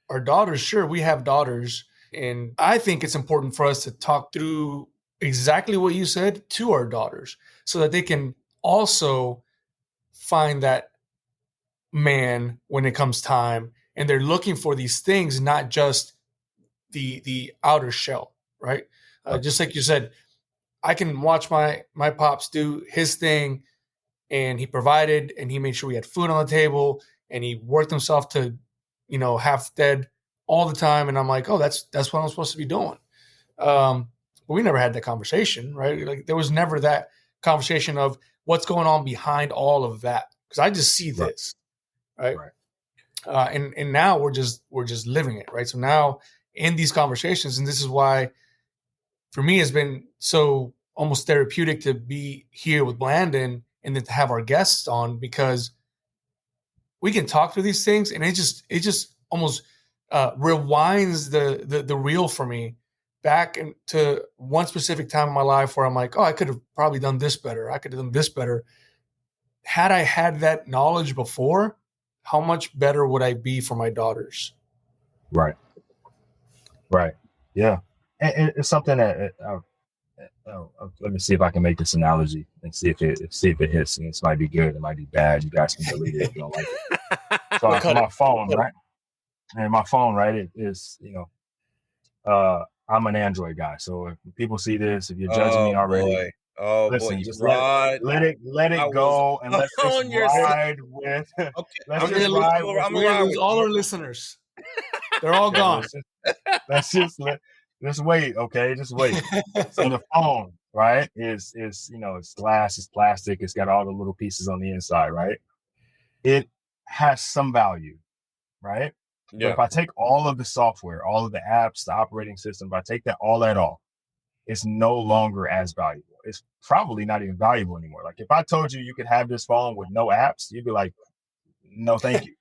our daughters, sure, we have daughters, and I think it's important for us to talk through exactly what you said to our daughters, so that they can also find that man when it comes time, and they're looking for these things, not just the outer shell, right? Just like you said, I can watch my pops do his thing, and he provided, and he made sure we had food on the table, and he worked himself to, half dead all the time. And I'm like, oh, that's what I'm supposed to be doing. But we never had that conversation, right? Like, there was never that conversation of what's going on behind all of that, because I just see this, right? And now we're just living it, right? So now in these conversations, and this is why for me it's been so almost therapeutic to be here with Blandon and then to have our guests on, because we can talk through these things, and it just almost rewinds the reel for me back into one specific time in my life where I'm like, oh, I could have probably done this better. I could have done this better. Had I had that knowledge before, how much better would I be for my daughters? Right. Yeah. And it's something that let me see if I can make this analogy and see if it hits. And this might be good, it might be bad. You guys can delete it if you don't like it. So my phone, right? And my phone, right? It is, I'm an Android guy. So if people see this, if you're judging me already, listen, just let it go, and let's just ride with. Okay, let's just ride. We're gonna lose all our listeners. They're all gone. Let's wait. Okay, just wait. So the phone, right, is it's glass, it's plastic, it's got all the little pieces on the inside, right? It has some value, right? Yeah. But if I take all of the software, all of the apps, the operating system, if I take all that off, it's no longer as valuable. It's probably not even valuable anymore. Like if I told you you could have this phone with no apps, you'd be like, no, thank you.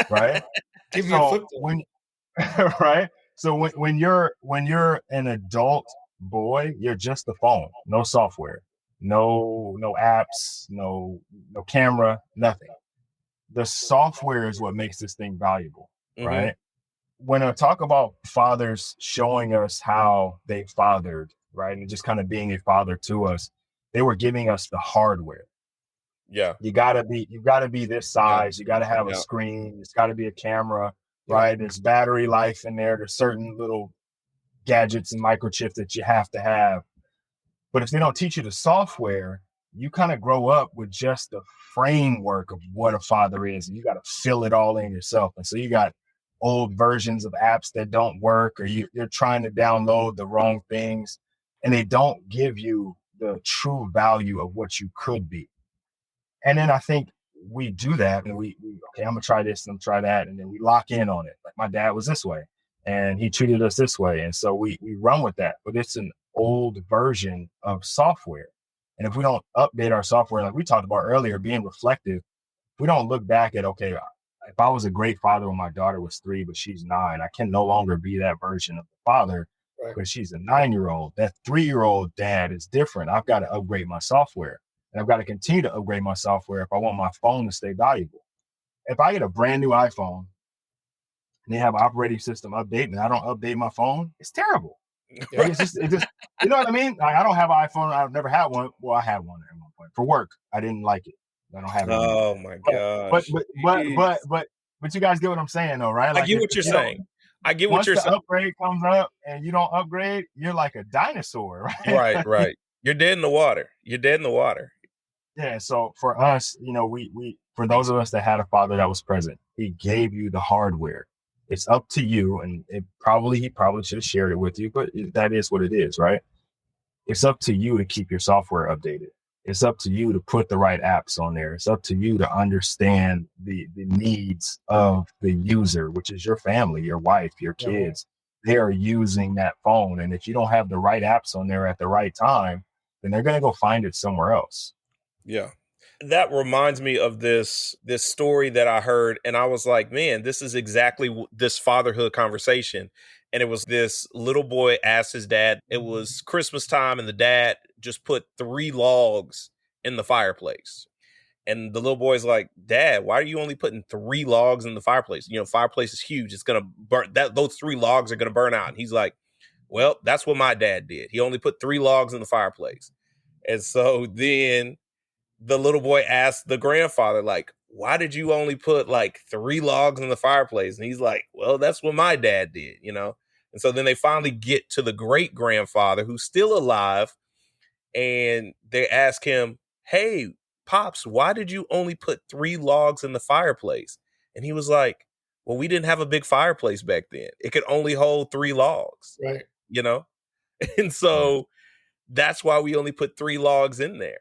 Right? Give me a flip phone. Right? So when you're an adult boy, you're just the phone, no software, no apps, no camera, nothing. The software is what makes this thing valuable, right? When I talk about fathers showing us how they fathered, right, and just kind of being a father to us, they were giving us the hardware. Yeah, you gotta be this size. You gotta have a screen. It's got to be a camera, right? There's battery life in there. There's certain little gadgets and microchips that you have to have. But if they don't teach you the software, you kind of grow up with just the framework of what a father is, and you got to fill it all in yourself. And so you got old versions of apps that don't work, or you're trying to download the wrong things, and they don't give you the true value of what you could be. And then I think we do that, and we okay, I'm gonna try this and I'm try that, and then we lock in on it. Like my dad was this way, and he treated us this way, and so we run with that. But it's an old version of software, and if we don't update our software, like we talked about earlier, being reflective, we don't look back at, okay, if I was a great father when my daughter was 3, but she's 9, I can no longer be that version of the father because she's a 9-year-old. That 3-year-old dad is different. I've got to upgrade my software. And I've got to continue to upgrade my software if I want my phone to stay valuable. If I get a brand new iPhone and they have an operating system update and I don't update my phone, it's terrible. Yeah. Like it's just, you know what I mean? Like I don't have an iPhone. I've never had one. Well, I had one at one point for work. I didn't like it. I don't have it. Oh my gosh. But you guys get what I'm saying though, right? Like I get what you're saying. I get what you're saying. Once the upgrade comes up and you don't upgrade, you're like a dinosaur, right? Right. You're dead in the water. Yeah. So for us, we for those of us that had a father that was present, he gave you the hardware. It's up to you, and he probably should have shared it with you, but that is what it is, right? It's up to you to keep your software updated. It's up to you to put the right apps on there. It's up to you to understand the needs of the user, which is your family, your wife, your kids. They are using that phone, and if you don't have the right apps on there at the right time, then they're going to go find it somewhere else. Yeah. That reminds me of this story that I heard, and I was like, man, this is exactly this fatherhood conversation. And it was this little boy asked his dad, it was Christmas time, and the dad just put 3 logs in the fireplace. And the little boy's like, Dad, why are you only putting 3 logs in the fireplace? Fireplace is huge. It's going to burn. Those 3 logs are going to burn out. And he's like, well, that's what my dad did. He only put 3 logs in the fireplace. And so then the little boy asked the grandfather, like, why did you only put like 3 logs in the fireplace? And he's like, well, that's what my dad did, And so then they finally get to the great grandfather who's still alive. And they ask him, hey, Pops, why did you only put 3 logs in the fireplace? And he was like, well, we didn't have a big fireplace back then. It could only hold 3 logs, right? And so that's why we only put 3 logs in there.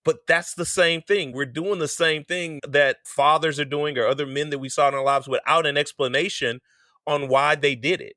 But that's the same thing. We're doing the same thing that fathers are doing or other men that we saw in our lives without an explanation on why they did it.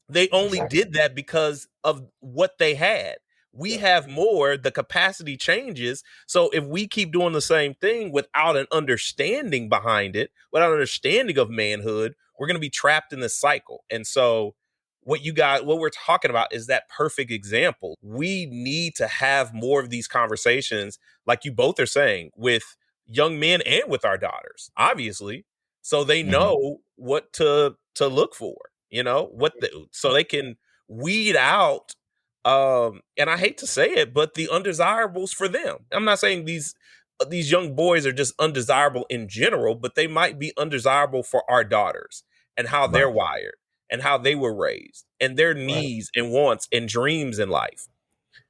They only did that because of what they had. We have more, the capacity changes. So if we keep doing the same thing without an understanding behind it, without an understanding of manhood, we're going to be trapped in this cycle. And so what we're talking about is that perfect example. We need to have more of these conversations, like you both are saying, with young men and with our daughters, obviously, so they know what to look for, so they can weed out, and I hate to say it, but the undesirables for them. I'm not saying these young boys are just undesirable in general, but they might be undesirable for our daughters and how they're wired and how they were raised and their needs and wants and dreams in life.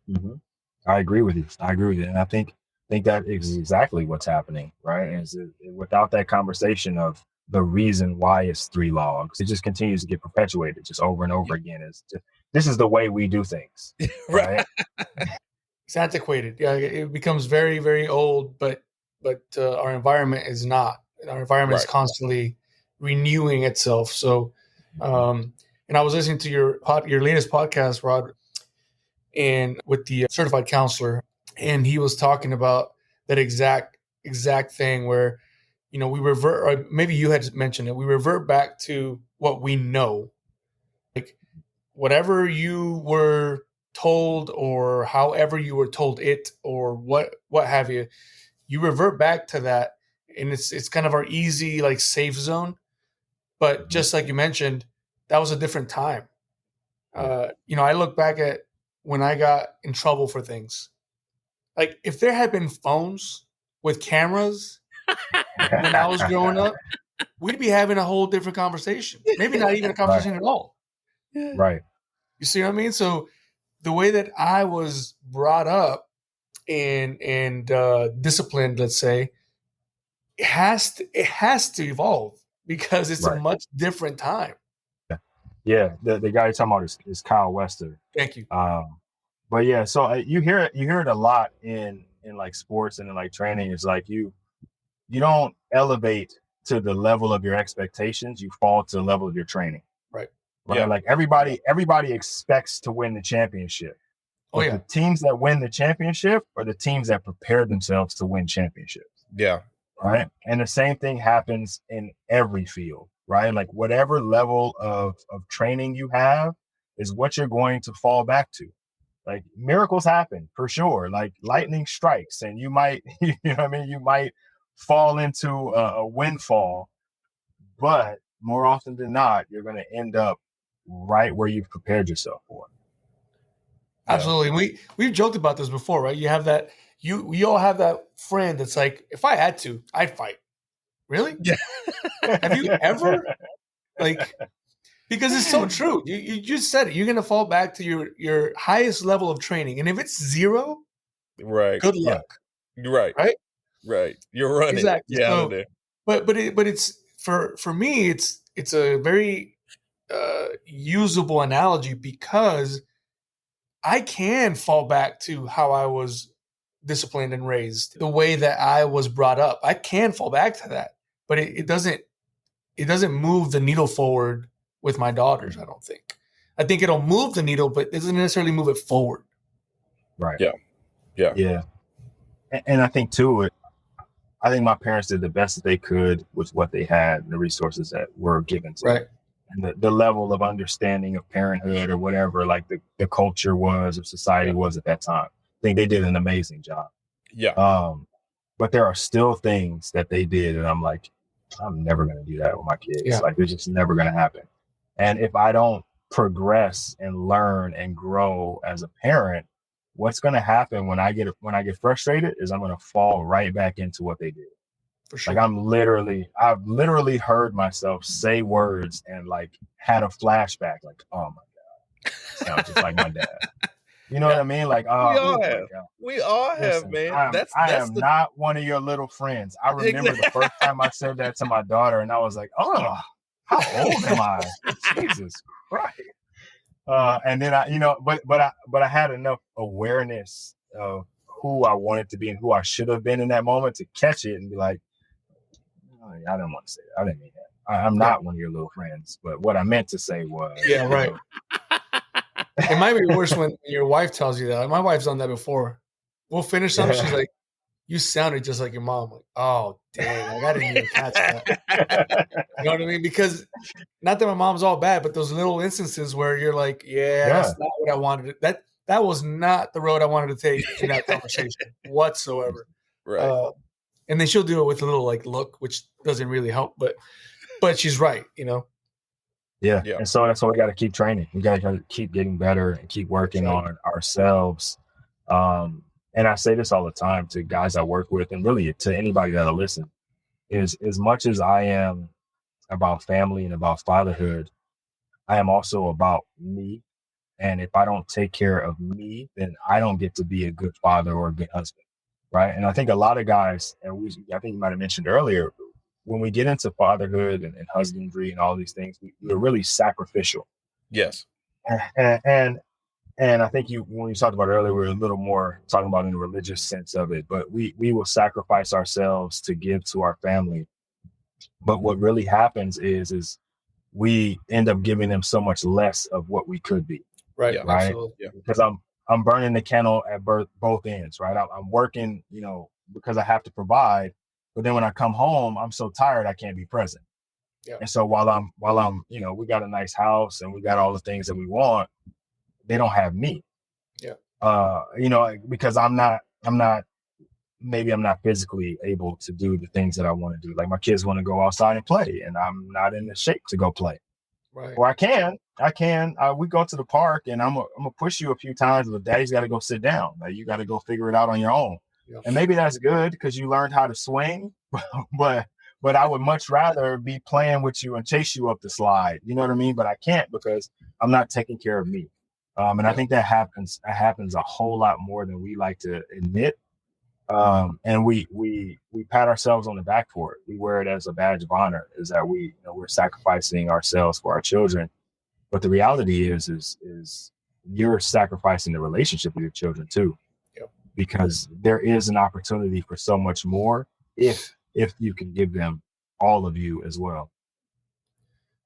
Mm-hmm. I agree with you. And I think that is exactly what's happening, right? Is without that conversation of the reason why it's 3 logs, it just continues to get perpetuated just over and over again. This is the way we do things, right? It's antiquated. Yeah, it becomes very, very old, but our environment is not. Our environment is constantly renewing itself. So, and I was listening to your latest podcast, Rod, and with the certified counselor, and he was talking about that exact thing where, we revert, or maybe you had mentioned it, we revert back to what we know, like whatever you were told or however you were told it or what have you revert back to that, and it's kind of our easy, like, safe zone. But just like you mentioned, that was a different time. I look back at when I got in trouble for things. Like, if there had been phones with cameras when I was growing up, we'd be having a whole different conversation. Maybe not even a conversation at all. Right. You see what I mean? So the way that I was brought up and disciplined, let's say, it has to evolve because it's a much different time. Yeah. The guy you're talking about is Kyle Wester. Thank you. But yeah, so you hear it a lot in like sports and in like training. It's like you don't elevate to the level of your expectations. You fall to the level of your training. Right. Yeah. Like everybody expects to win the championship. But the teams that win the championship are the teams that prepare themselves to win championships. Yeah. Right. And the same thing happens in every field, right? Like whatever level of training you have is what you're going to fall back to. Like miracles happen for sure. Like lightning strikes and you might, you might fall into a windfall, but more often than not, you're going to end up right where you've prepared yourself for. Absolutely. We've joked about this before, right? You have that, we all have that friend that's like, if I had to, I'd fight. Really? Yeah. Have you ever? Like, because it's so true. You just said it. You're going to fall back to your highest level of training. And if it's 0, good luck. Right. Right. You're running. Exactly. Yeah, so, there. But it's for me, it's a very usable analogy because I can fall back to how I was disciplined and raised, the way that I was brought up. I can fall back to that, but it doesn't move the needle forward with my daughters. I don't think. I think it'll move the needle, but it doesn't necessarily move it forward. Right. Yeah. And I think too, I think my parents did the best that they could with what they had, the resources that were given to them. And the level of understanding of parenthood or whatever, like the culture was or society was at that time. I think they did an amazing job. Yeah. But there are still things that they did, and I'm like, I'm never going to do that with my kids. Yeah. Like, it's just never going to happen. And if I don't progress and learn and grow as a parent, what's going to happen when I get frustrated is I'm going to fall right back into what they did. For sure. Like I've literally heard myself say words and like had a flashback. Like, oh my God, sounds just like my dad. You know what I mean? Like, we all have, man. I am not one of your little friends. I remember the first time I said that to my daughter, and I was like, oh, how old am I? Jesus Christ. And then but I had enough awareness of who I wanted to be and who I should have been in that moment, to catch it and be like, oh, I didn't want to say that. I didn't mean that. I'm not one of your little friends. But what I meant to say was, yeah, right. It might be worse when your wife tells you that. My wife's done that before. We'll finish something. She's like, you sounded just like your mom. Like, oh, dang. Like, I didn't even catch that. You know what I mean? Because not that my mom's all bad, but those little instances where you're like, that's not what I wanted. That was not the road I wanted to take in that conversation whatsoever. Right. And then she'll do it with a little like look, which doesn't really help. But she's right, you know? Yeah. And so that's why we got to keep training. We got to keep getting better and keep working on ourselves. And I say this all the time to guys I work with, and really to anybody that'll listen, is as much as I am about family and about fatherhood, I am also about me. And if I don't take care of me, then I don't get to be a good father or a good husband. Right. And I think a lot of guys, and I think you might have mentioned earlier, when we get into fatherhood and husbandry and all these things, we're really sacrificial. Yes. And I think when you talked about it earlier, we were a little more talking about in the religious sense of it, but we will sacrifice ourselves to give to our family. But what really happens is we end up giving them so much less of what we could be. Right. Yeah, right. Absolutely. Yeah. Because I'm burning the candle at both ends. Right. I'm working, because I have to provide. But then when I come home, I'm so tired I can't be present. Yeah. And so while I'm, we got a nice house and we got all the things that we want, they don't have me. Yeah. Because I'm not physically able to do the things that I want to do. Like my kids want to go outside and play, and I'm not in the shape to go play. Right. Or I can. We go to the park, and I'm gonna push you a few times, but Daddy's got to go sit down. Like you got to go figure it out on your own. Yeah. And maybe that's good because you learned how to swing, but I would much rather be playing with you and chase you up the slide. You know what I mean? But I can't because I'm not taking care of me. And I think that happens a whole lot more than we like to admit. And we pat ourselves on the back for it. We wear it as a badge of honor, is that we're sacrificing ourselves for our children. But the reality is you're sacrificing the relationship with your children too. Yep. Because there is an opportunity for so much more if you can give them all of you as well.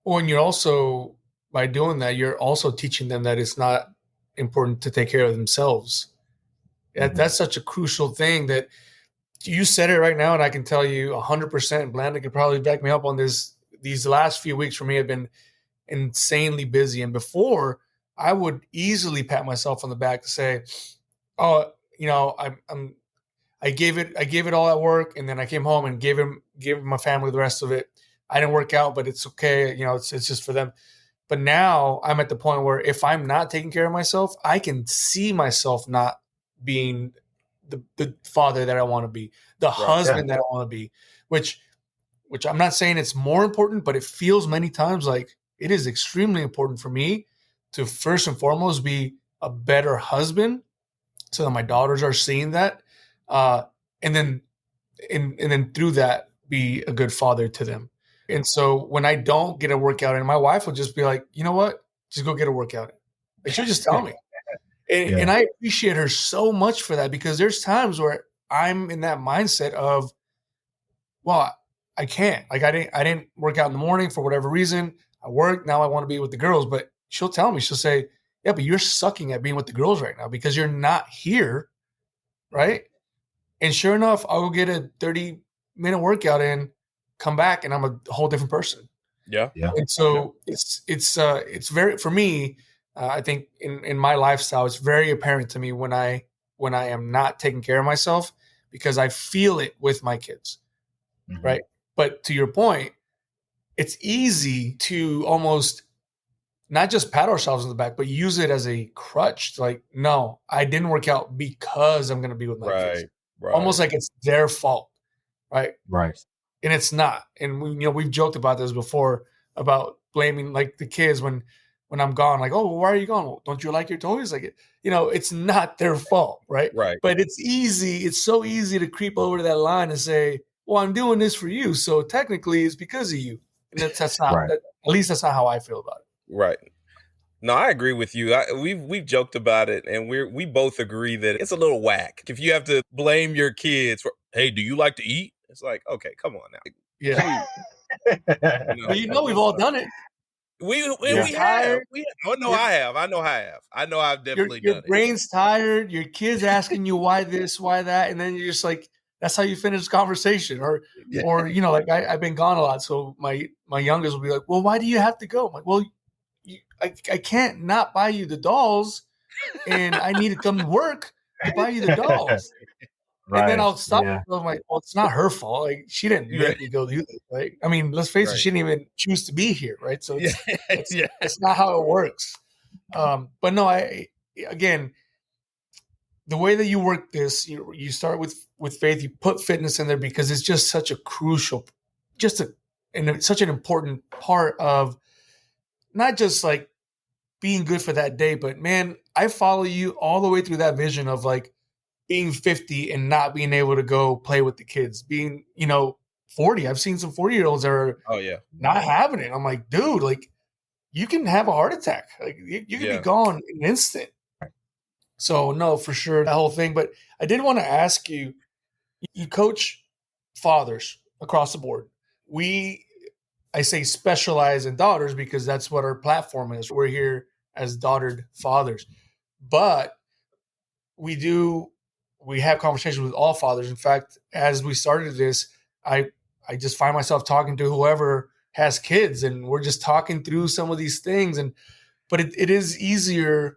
Well, and you're also, by doing that, you're also teaching them that it's not important to take care of themselves. That's such a crucial thing that you said it right now, and I can tell you 100%. Blandon could probably back me up on this. These last few weeks for me have been insanely busy, and before I would easily pat myself on the back to say, "Oh, I gave it all at work, and then I came home and gave my family the rest of it. I didn't work out, but it's okay. It's just for them." But now I'm at the point where if I'm not taking care of myself, I can see myself not being the father that I want to be, the husband that I want to be, which I'm not saying it's more important, but it feels many times like it is extremely important for me to first and foremost be a better husband so that my daughters are seeing that. And then through that, be a good father to them. And so when I don't get a workout in, my wife will just be like, you know what? Just go get a workout in. Like she'll just tell me. And I appreciate her so much for that, because there's times where I'm in that mindset of, well, I can't. Like I didn't work out in the morning for whatever reason. I work. Now I want to be with the girls. But she'll tell me, she'll say, yeah, but you're sucking at being with the girls right now because you're not here. Right. And sure enough, I'll go get a 30-minute workout in, come back, and I'm a whole different person. Yeah. Yeah. And so it's very, for me, I think in my lifestyle, it's very apparent to me when I am not taking care of myself, because I feel it with my kids. Mm-hmm. Right. But to your point, it's easy to almost not just pat ourselves on the back, but use it as a crutch. Like, no, I didn't work out because I'm going to be with my kids. Right. Almost like it's their fault. Right. Right. And it's not. And we've joked about this before about blaming like the kids when I'm gone, like, oh, well, why are you gone? Well, don't you like your toys? Like, it's not their fault. Right. Right. But it's easy. It's so easy to creep over to that line and say, well, I'm doing this for you, so technically it's because of you. And that's not, right. At least that's not how I feel about it. Right. No, I agree with you. We've joked about it, and we both agree that it's a little whack. If you have to blame your kids for, hey, do you like to eat? It's like, okay, come on now. Yeah. But we've all done it. We You're tired. Oh no, I have. I know I've definitely Your done it. brain's tired. Your kid's asking you why this, why that, and then you're just like, that's how you finish the conversation. Or like I've been gone a lot, so my youngest will be like, well, why do you have to go? I'm like, well, I can't not buy you the dolls, and I need to come to work to buy you the dolls. Right. And then I'll stop. Yeah. I'm like, well, it's not her fault. Like, she didn't make me go do this. Right? I mean, let's face it, she didn't even choose to be here, right? So it's not how it works. But no, again, the way that you work this, you start with faith. You put fitness in there because it's just such a crucial, and such an important part of not just like being good for that day, but man, I follow you all the way through that vision of like being 50 and not being able to go play with the kids, being, 40. I've seen some 40-year-olds that are not having it. I'm like, dude, like you can have a heart attack. Like you can be gone in an instant. So no, for sure, that whole thing. But I did want to ask you, you coach fathers across the board. I say specialize in daughters because that's what our platform is. We're here as daughtered fathers, but we have conversations with all fathers. In fact, as we started this, I just find myself talking to whoever has kids, and we're just talking through some of these things. But it is easier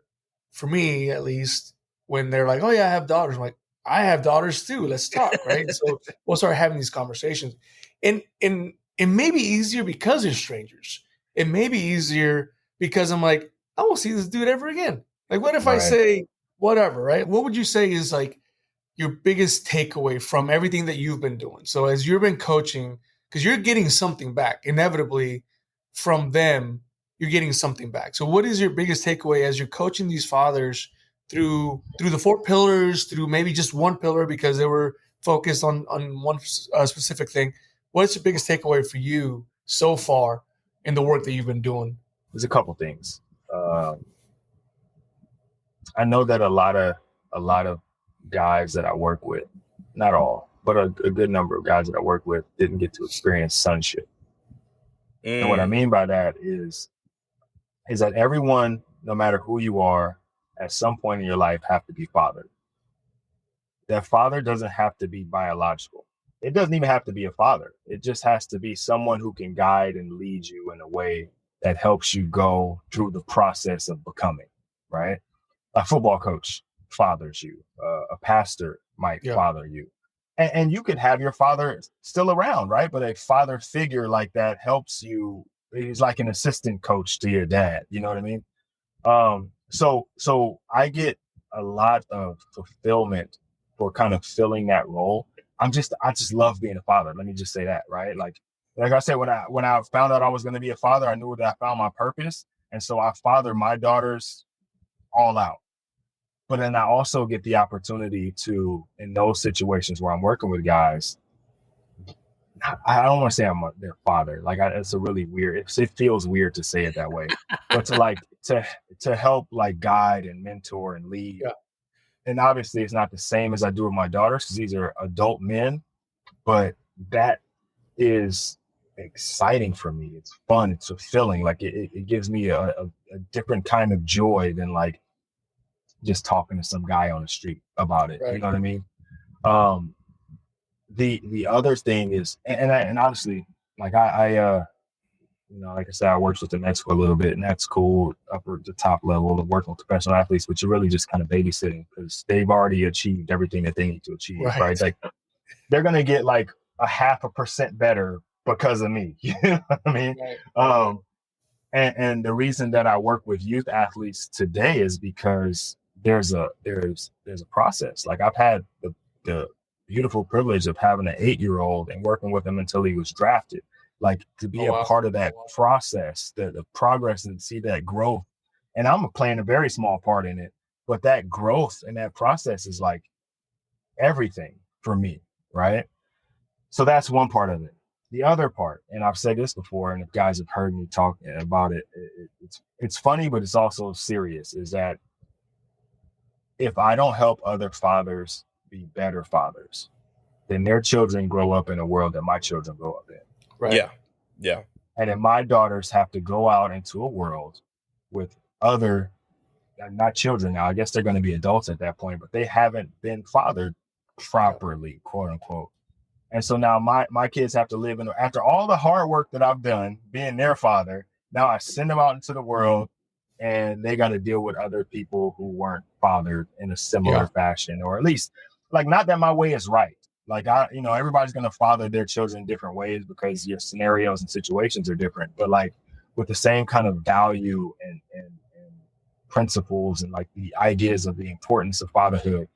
for me, at least, when they're like, "Oh yeah, I have daughters." I'm like, "I have daughters too. Let's talk." Right? So we'll start having these conversations, and it may be easier because they're strangers. It may be easier because I'm like, I won't see this dude ever again. Like, what if I say whatever? Right? What would you say is like your biggest takeaway from everything that you've been doing? So as you've been coaching, because you're getting something back inevitably from them, you're getting something back. So what is your biggest takeaway as you're coaching these fathers through the 4 pillars, through maybe just one pillar because they were focused on one specific thing? What's the biggest takeaway for you so far in the work that you've been doing? There's a couple things. I know that a lot of guys that I work with, not all, but a good number of guys that I work with didn't get to experience sonship. And what I mean by that is that everyone, no matter who you are, at some point in your life have to be fathered. That father doesn't have to be biological. It doesn't even have to be a father. It just has to be someone who can guide and lead you in a way that helps you go through the process of becoming, right? A football coach fathers you. A pastor might father you. And you could have your father still around, right? But a father figure like that helps you. He's like an assistant coach to your dad. You know what I mean? So I get a lot of fulfillment for kind of filling that role. I just love being a father. Let me just say that, right? Like I said, when I found out I was going to be a father, I knew that I found my purpose. And so I father my daughters all out. But then I also get the opportunity to, in those situations where I'm working with guys, I don't want to say I'm their father. Like it's a really weird, it feels weird to say it that way, but to help like guide and mentor and lead. Yeah. And obviously it's not the same as I do with my daughters because these are adult men, but that is exciting for me. It's fun. It's fulfilling. Like it gives me a different kind of joy than like just talking to some guy on the street about it. Right. You know what I mean? The other thing is, and honestly, like I like I said, I worked with the Mets for a little bit, and that's cool, upper to top level of working with professional athletes, but you're really just kind of babysitting because they've already achieved everything that they need to achieve, right? Like they're gonna get like 0.5% better because of me. You know what I mean? Right. And the reason that I work with youth athletes today is because there's a process. Like I've had the beautiful privilege of having an 8-year-old and working with him until he was drafted. Like to be a part of that process, the progress and see that growth. And I'm playing a very small part in it, but that growth and that process is like everything for me, right? So that's one part of it. the other part, and I've said this before, and if guys have heard me talk about it, it's funny, but it's also serious, is that if I don't help other fathers be better fathers, then their children grow up in a world that my children grow up in. Right. Yeah. Yeah. And then my daughters have to go out into a world with other, not children now, I guess they're going to be adults at that point, but they haven't been fathered properly, quote unquote. And so now my kids have to live in, after all the hard work that I've done being their father, now I send them out into the world and they got to deal with other people who weren't fathered in a similar fashion, or at least, like, not that my way is right. Like, everybody's going to father their children in different ways because your scenarios and situations are different, but like with the same kind of value and principles and like the ideas of the importance of fatherhood.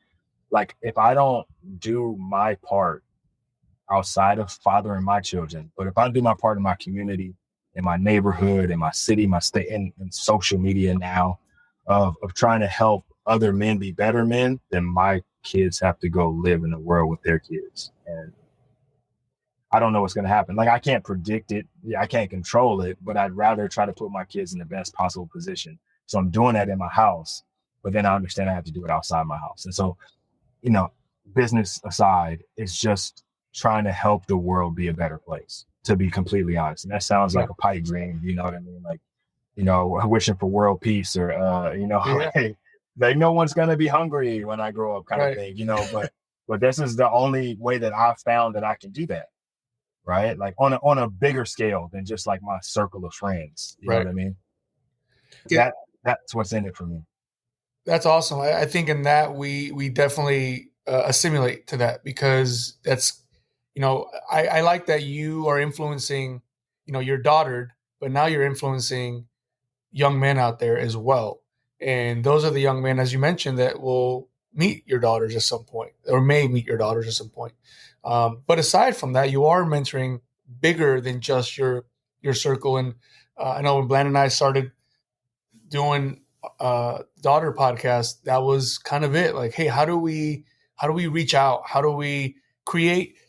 Like, if I don't do my part outside of fathering my children, but if I do my part in my community, in my neighborhood, in my city, my state, and social media now, of trying to help other men be better men, then my kids have to go live in the world with their kids. And I don't know what's going to happen. Like, I can't predict it. Yeah, I can't control it, but I'd rather try to put my kids in the best possible position. So I'm doing that in my house, but then I understand I have to do it outside my house. And so, business aside, it's just trying to help the world be a better place, to be completely honest. And that sounds like a pipe dream, you know what I mean? Like, wishing for world peace, or, like no one's going to be hungry when I grow up kind of thing, but this is the only way that I've found that I can do that. Right. Like on a bigger scale than just like my circle of friends. You know what I mean? Yeah. That's what's in it for me. That's awesome. I think in that we definitely assimilate to that, because that's, I like that you are influencing, your daughter, but now you're influencing young men out there as well. And those are the young men, as you mentioned, that will meet your daughters at some point, or may meet your daughters at some point. But aside from that, you are mentoring bigger than just your circle. And I know when Blandon and I started doing daughter podcast, that was kind of it. Like, hey, how do we reach out? How do we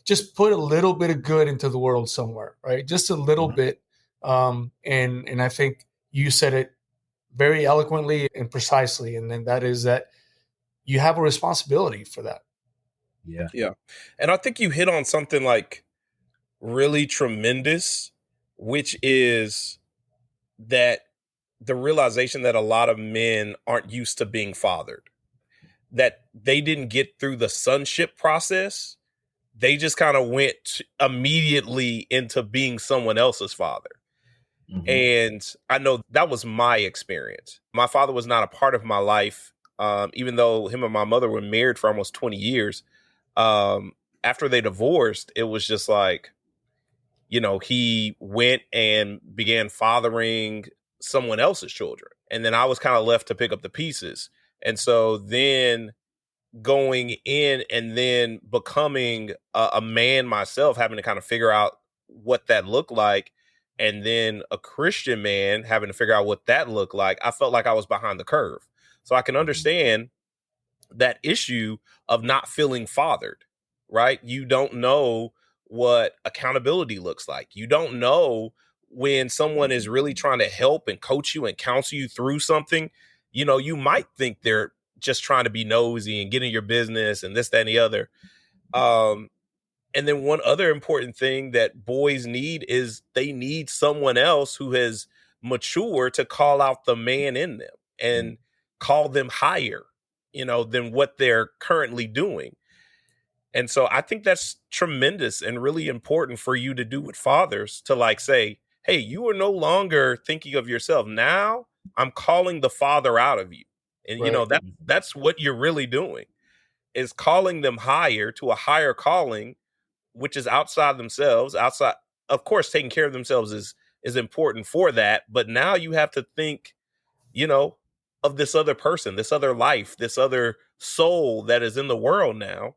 just put a little bit of good into the world somewhere, right? Just a little bit. And I think you said it very eloquently and precisely. And then that is that you have a responsibility for that. Yeah. Yeah. And I think you hit on something like really tremendous, which is that the realization that a lot of men aren't used to being fathered, that they didn't get through the sonship process. They just kind of went immediately into being someone else's father. Mm-hmm. And I know that was my experience. My father was not a part of my life, even though him and my mother were married for almost 20 years. After they divorced, it was just like, he went and began fathering someone else's children. And then I was kind of left to pick up the pieces. And so then going in and then becoming a man myself, having to kind of figure out what that looked like. And then a Christian man having to figure out what that looked like. I felt like I was behind the curve. So I can understand that issue of not feeling fathered, right? You don't know what accountability looks like. You don't know when someone is really trying to help and coach you and counsel you through something. You might think they're just trying to be nosy and get in your business and this, that, and the other. And then one other important thing that boys need is they need someone else who has matured to call out the man in them and call them higher, than what they're currently doing. And so I think that's tremendous and really important for you to do with fathers, to like say, hey, you are no longer thinking of yourself. Now I'm calling the father out of you. And, that's what you're really doing, is calling them higher to a higher calling, which is outside themselves. Outside, of course, taking care of themselves is important for that. But now you have to think, of this other person, this other life, this other soul that is in the world now.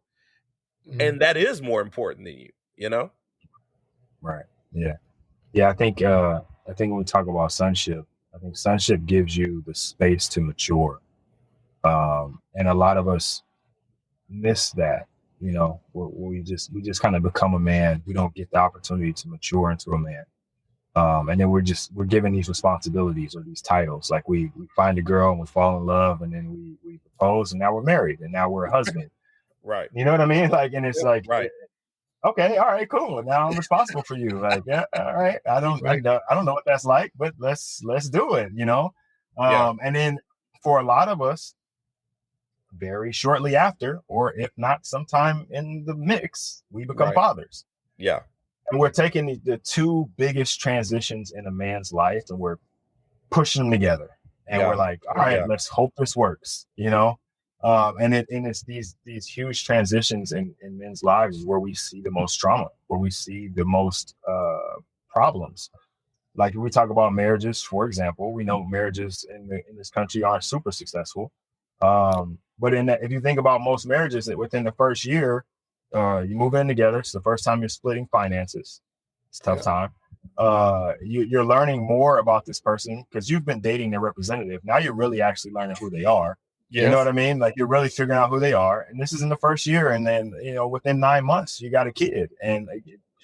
Mm-hmm. And that is more important than you, Right. Yeah. Yeah. I think when we talk about sonship, I think sonship gives you the space to mature. And a lot of us miss that. we just kind of become a man. We don't get the opportunity to mature into a man. And then we're given these responsibilities or these titles. Like we find a girl and we fall in love, and then we propose, and now we're married, and now we're a husband. Right. You know what I mean? Like, and it's like, right. Okay, all right, cool. Now I'm responsible for you. Like, yeah, all right. I don't know what that's like, but let's do it. And then for a lot of us, very shortly after, or if not sometime in the mix, we become fathers. Yeah. And we're taking the two biggest transitions in a man's life and we're pushing them together. And we're like, all right, let's hope this works, And it's these huge transitions in men's lives where we see the most trauma, where we see the most problems. Like if we talk about marriages, for example, we know marriages in this country aren't super successful. But if you think about most marriages, that within the first year, you move in together. It's the first time you're splitting finances. It's a tough time. You're learning more about this person because you've been dating their representative. Now you're really actually learning who they are. Yes. You know what I mean? Like you're really figuring out who they are. And this is in the first year. And then, within 9 months, you got a kid, and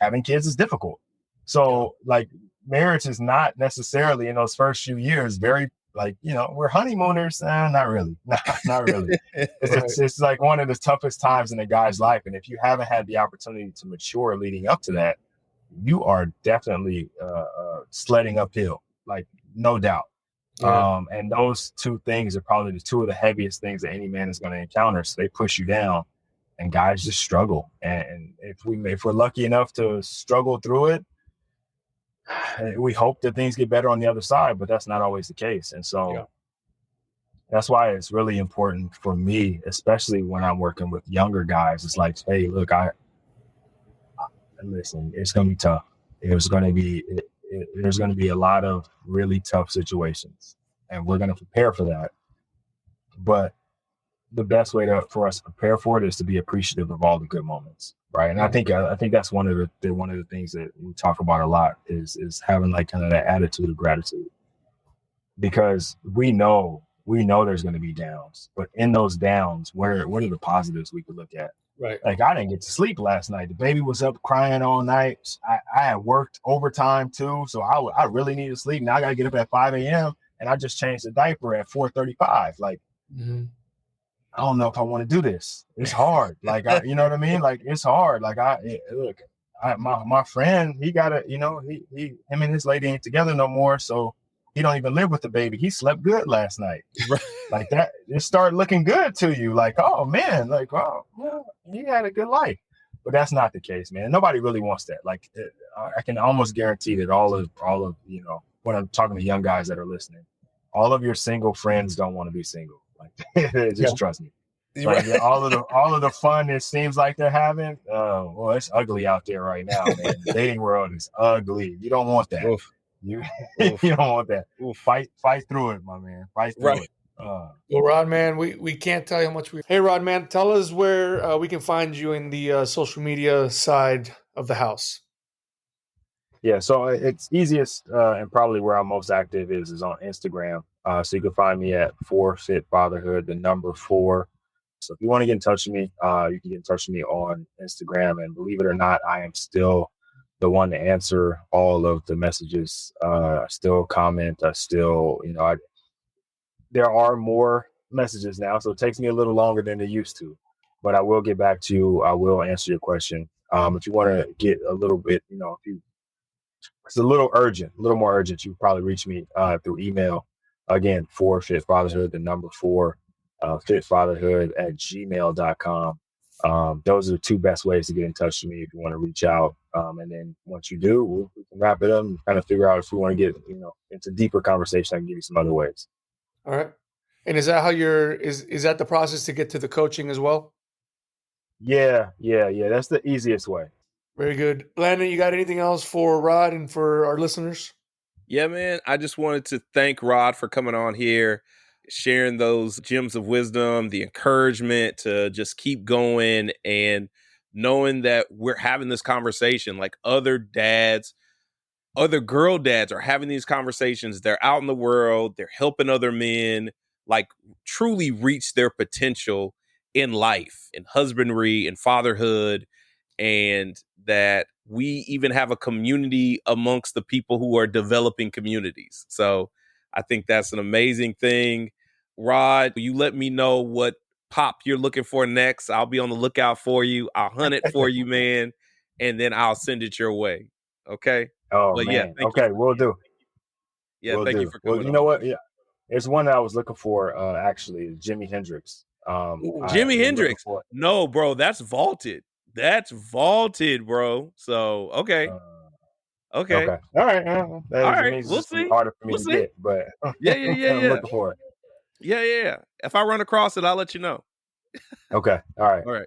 having kids is difficult. So like marriage is not necessarily in those first few years, very like, we're honeymooners. Not really. Not really. It's like one of the toughest times in a guy's life. And if you haven't had the opportunity to mature leading up to that, you are definitely sledding uphill, like no doubt. Yeah. And those two things are probably the two of the heaviest things that any man is going to encounter. So they push you down, and guys just struggle. And if we're lucky enough to struggle through it, we hope that things get better on the other side, but that's not always the case. And so that's why it's really important for me, especially when I'm working with younger guys. It's like, hey, look, listen, it's going to be tough. There's going to be a lot of really tough situations, and we're going to prepare for that. But the best way for us to prepare for it is to be appreciative of all the good moments, right? And I think that's one of the things that we talk about a lot is having like kind of that attitude of gratitude, because we know there's going to be downs, but in those downs, what are the positives we could look at? Right. Like I didn't get to sleep last night. The baby was up crying all night. I had worked overtime too, so I really need to sleep. Now I got to get up at 5 a.m. and I just changed the diaper at 4:35. Like, I don't know if I want to do this. It's hard. Like, you know what I mean? Like, it's hard. Like, my friend, he got him and his lady ain't together no more, so he don't even live with the baby. He slept good last night. Like that, it started looking good to you. Like, oh man, like, oh, well, he had a good life. But that's not the case, man. Nobody really wants that. Like, I can almost guarantee that all of when I'm talking to young guys that are listening, all of your single friends don't want to be single. Like, just trust me. Like all of the fun it seems like they're having. Well, it's ugly out there right now, man. The dating world is ugly. You don't want that. Oof. You don't want that. Oof. Fight through it, my man. Fight through it. Well, Rod, man, we can't tell you how much we. Hey, Rod, man, tell us where we can find you in the social media side of the house. Yeah, so it's easiest and probably where I'm most active is on Instagram. So you can find me at 4Fit Fatherhood, the number 4. So if you want to get in touch with me, you can get in touch with me on Instagram. And believe it or not, I am still the one to answer all of the messages. I still comment. I still, there are more messages now, so it takes me a little longer than it used to. But I will get back to you. I will answer your question. If you want to get a little bit, it's a little more urgent, you probably reach me through email. Again, 4Fit Fatherhood, the number 4, fitfatherhood@gmail.com. Those are the two best ways to get in touch with me if you want to reach out. And then once you do, we can wrap it up and kind of figure out if we want to get, into deeper conversation. I can give you some other ways. All right. And is that how is that the process to get to the coaching as well? Yeah. That's the easiest way. Very good. Blandon, you got anything else for Rod and for our listeners? Yeah, man. I just wanted to thank Rod for coming on here, sharing those gems of wisdom, the encouragement to just keep going, and knowing that we're having this conversation. Like other girl dads are having these conversations. They're out in the world. They're helping other men like truly reach their potential. in life, in husbandry, in fatherhood, and that we even have a community amongst the people who are developing communities. So I think that's an amazing thing. Rod, will you let me know what pop you're looking for next? I'll be on the lookout for you. I'll hunt it for you, man, and then I'll send it your way. Okay? Oh But yeah, man. thank you. Okay, we'll do. Yeah, We'll thank you do. for Well, coming you on. know what? Yeah, there's one that I was looking for. Actually, Jimi Hendrix. I've Jimi been looking Hendrix. for. No, bro, that's vaulted. That's vaulted, bro. So okay. Uh, Okay. okay. All right. All That right. means it's We'll just gonna be see. harder for me We'll to see. get, but Yeah, yeah, yeah, I'm yeah. looking for it. Yeah, yeah, yeah. If I run across it, I'll let you know. Okay. All right. All right.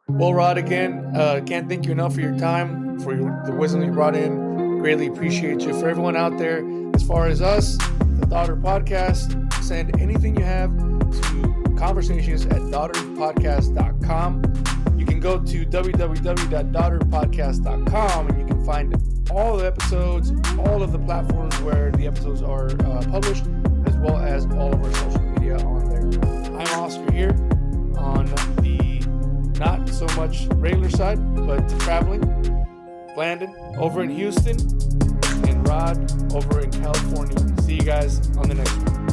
Well, Rod, again, can't thank you enough for your time, for the wisdom you brought in. Greatly appreciate you. For everyone out there, as far as us, the Daughter Podcast, send anything you have to conversations@daughterpodcast.com. You can go to www.daughterpodcast.com and you can find all the episodes, all of the platforms where the episodes are published, as well as all of our social media on there. I'm Oscar here on the not so much regular side, but traveling. Blandon over in Houston and Rod over in California. See you guys on the next one.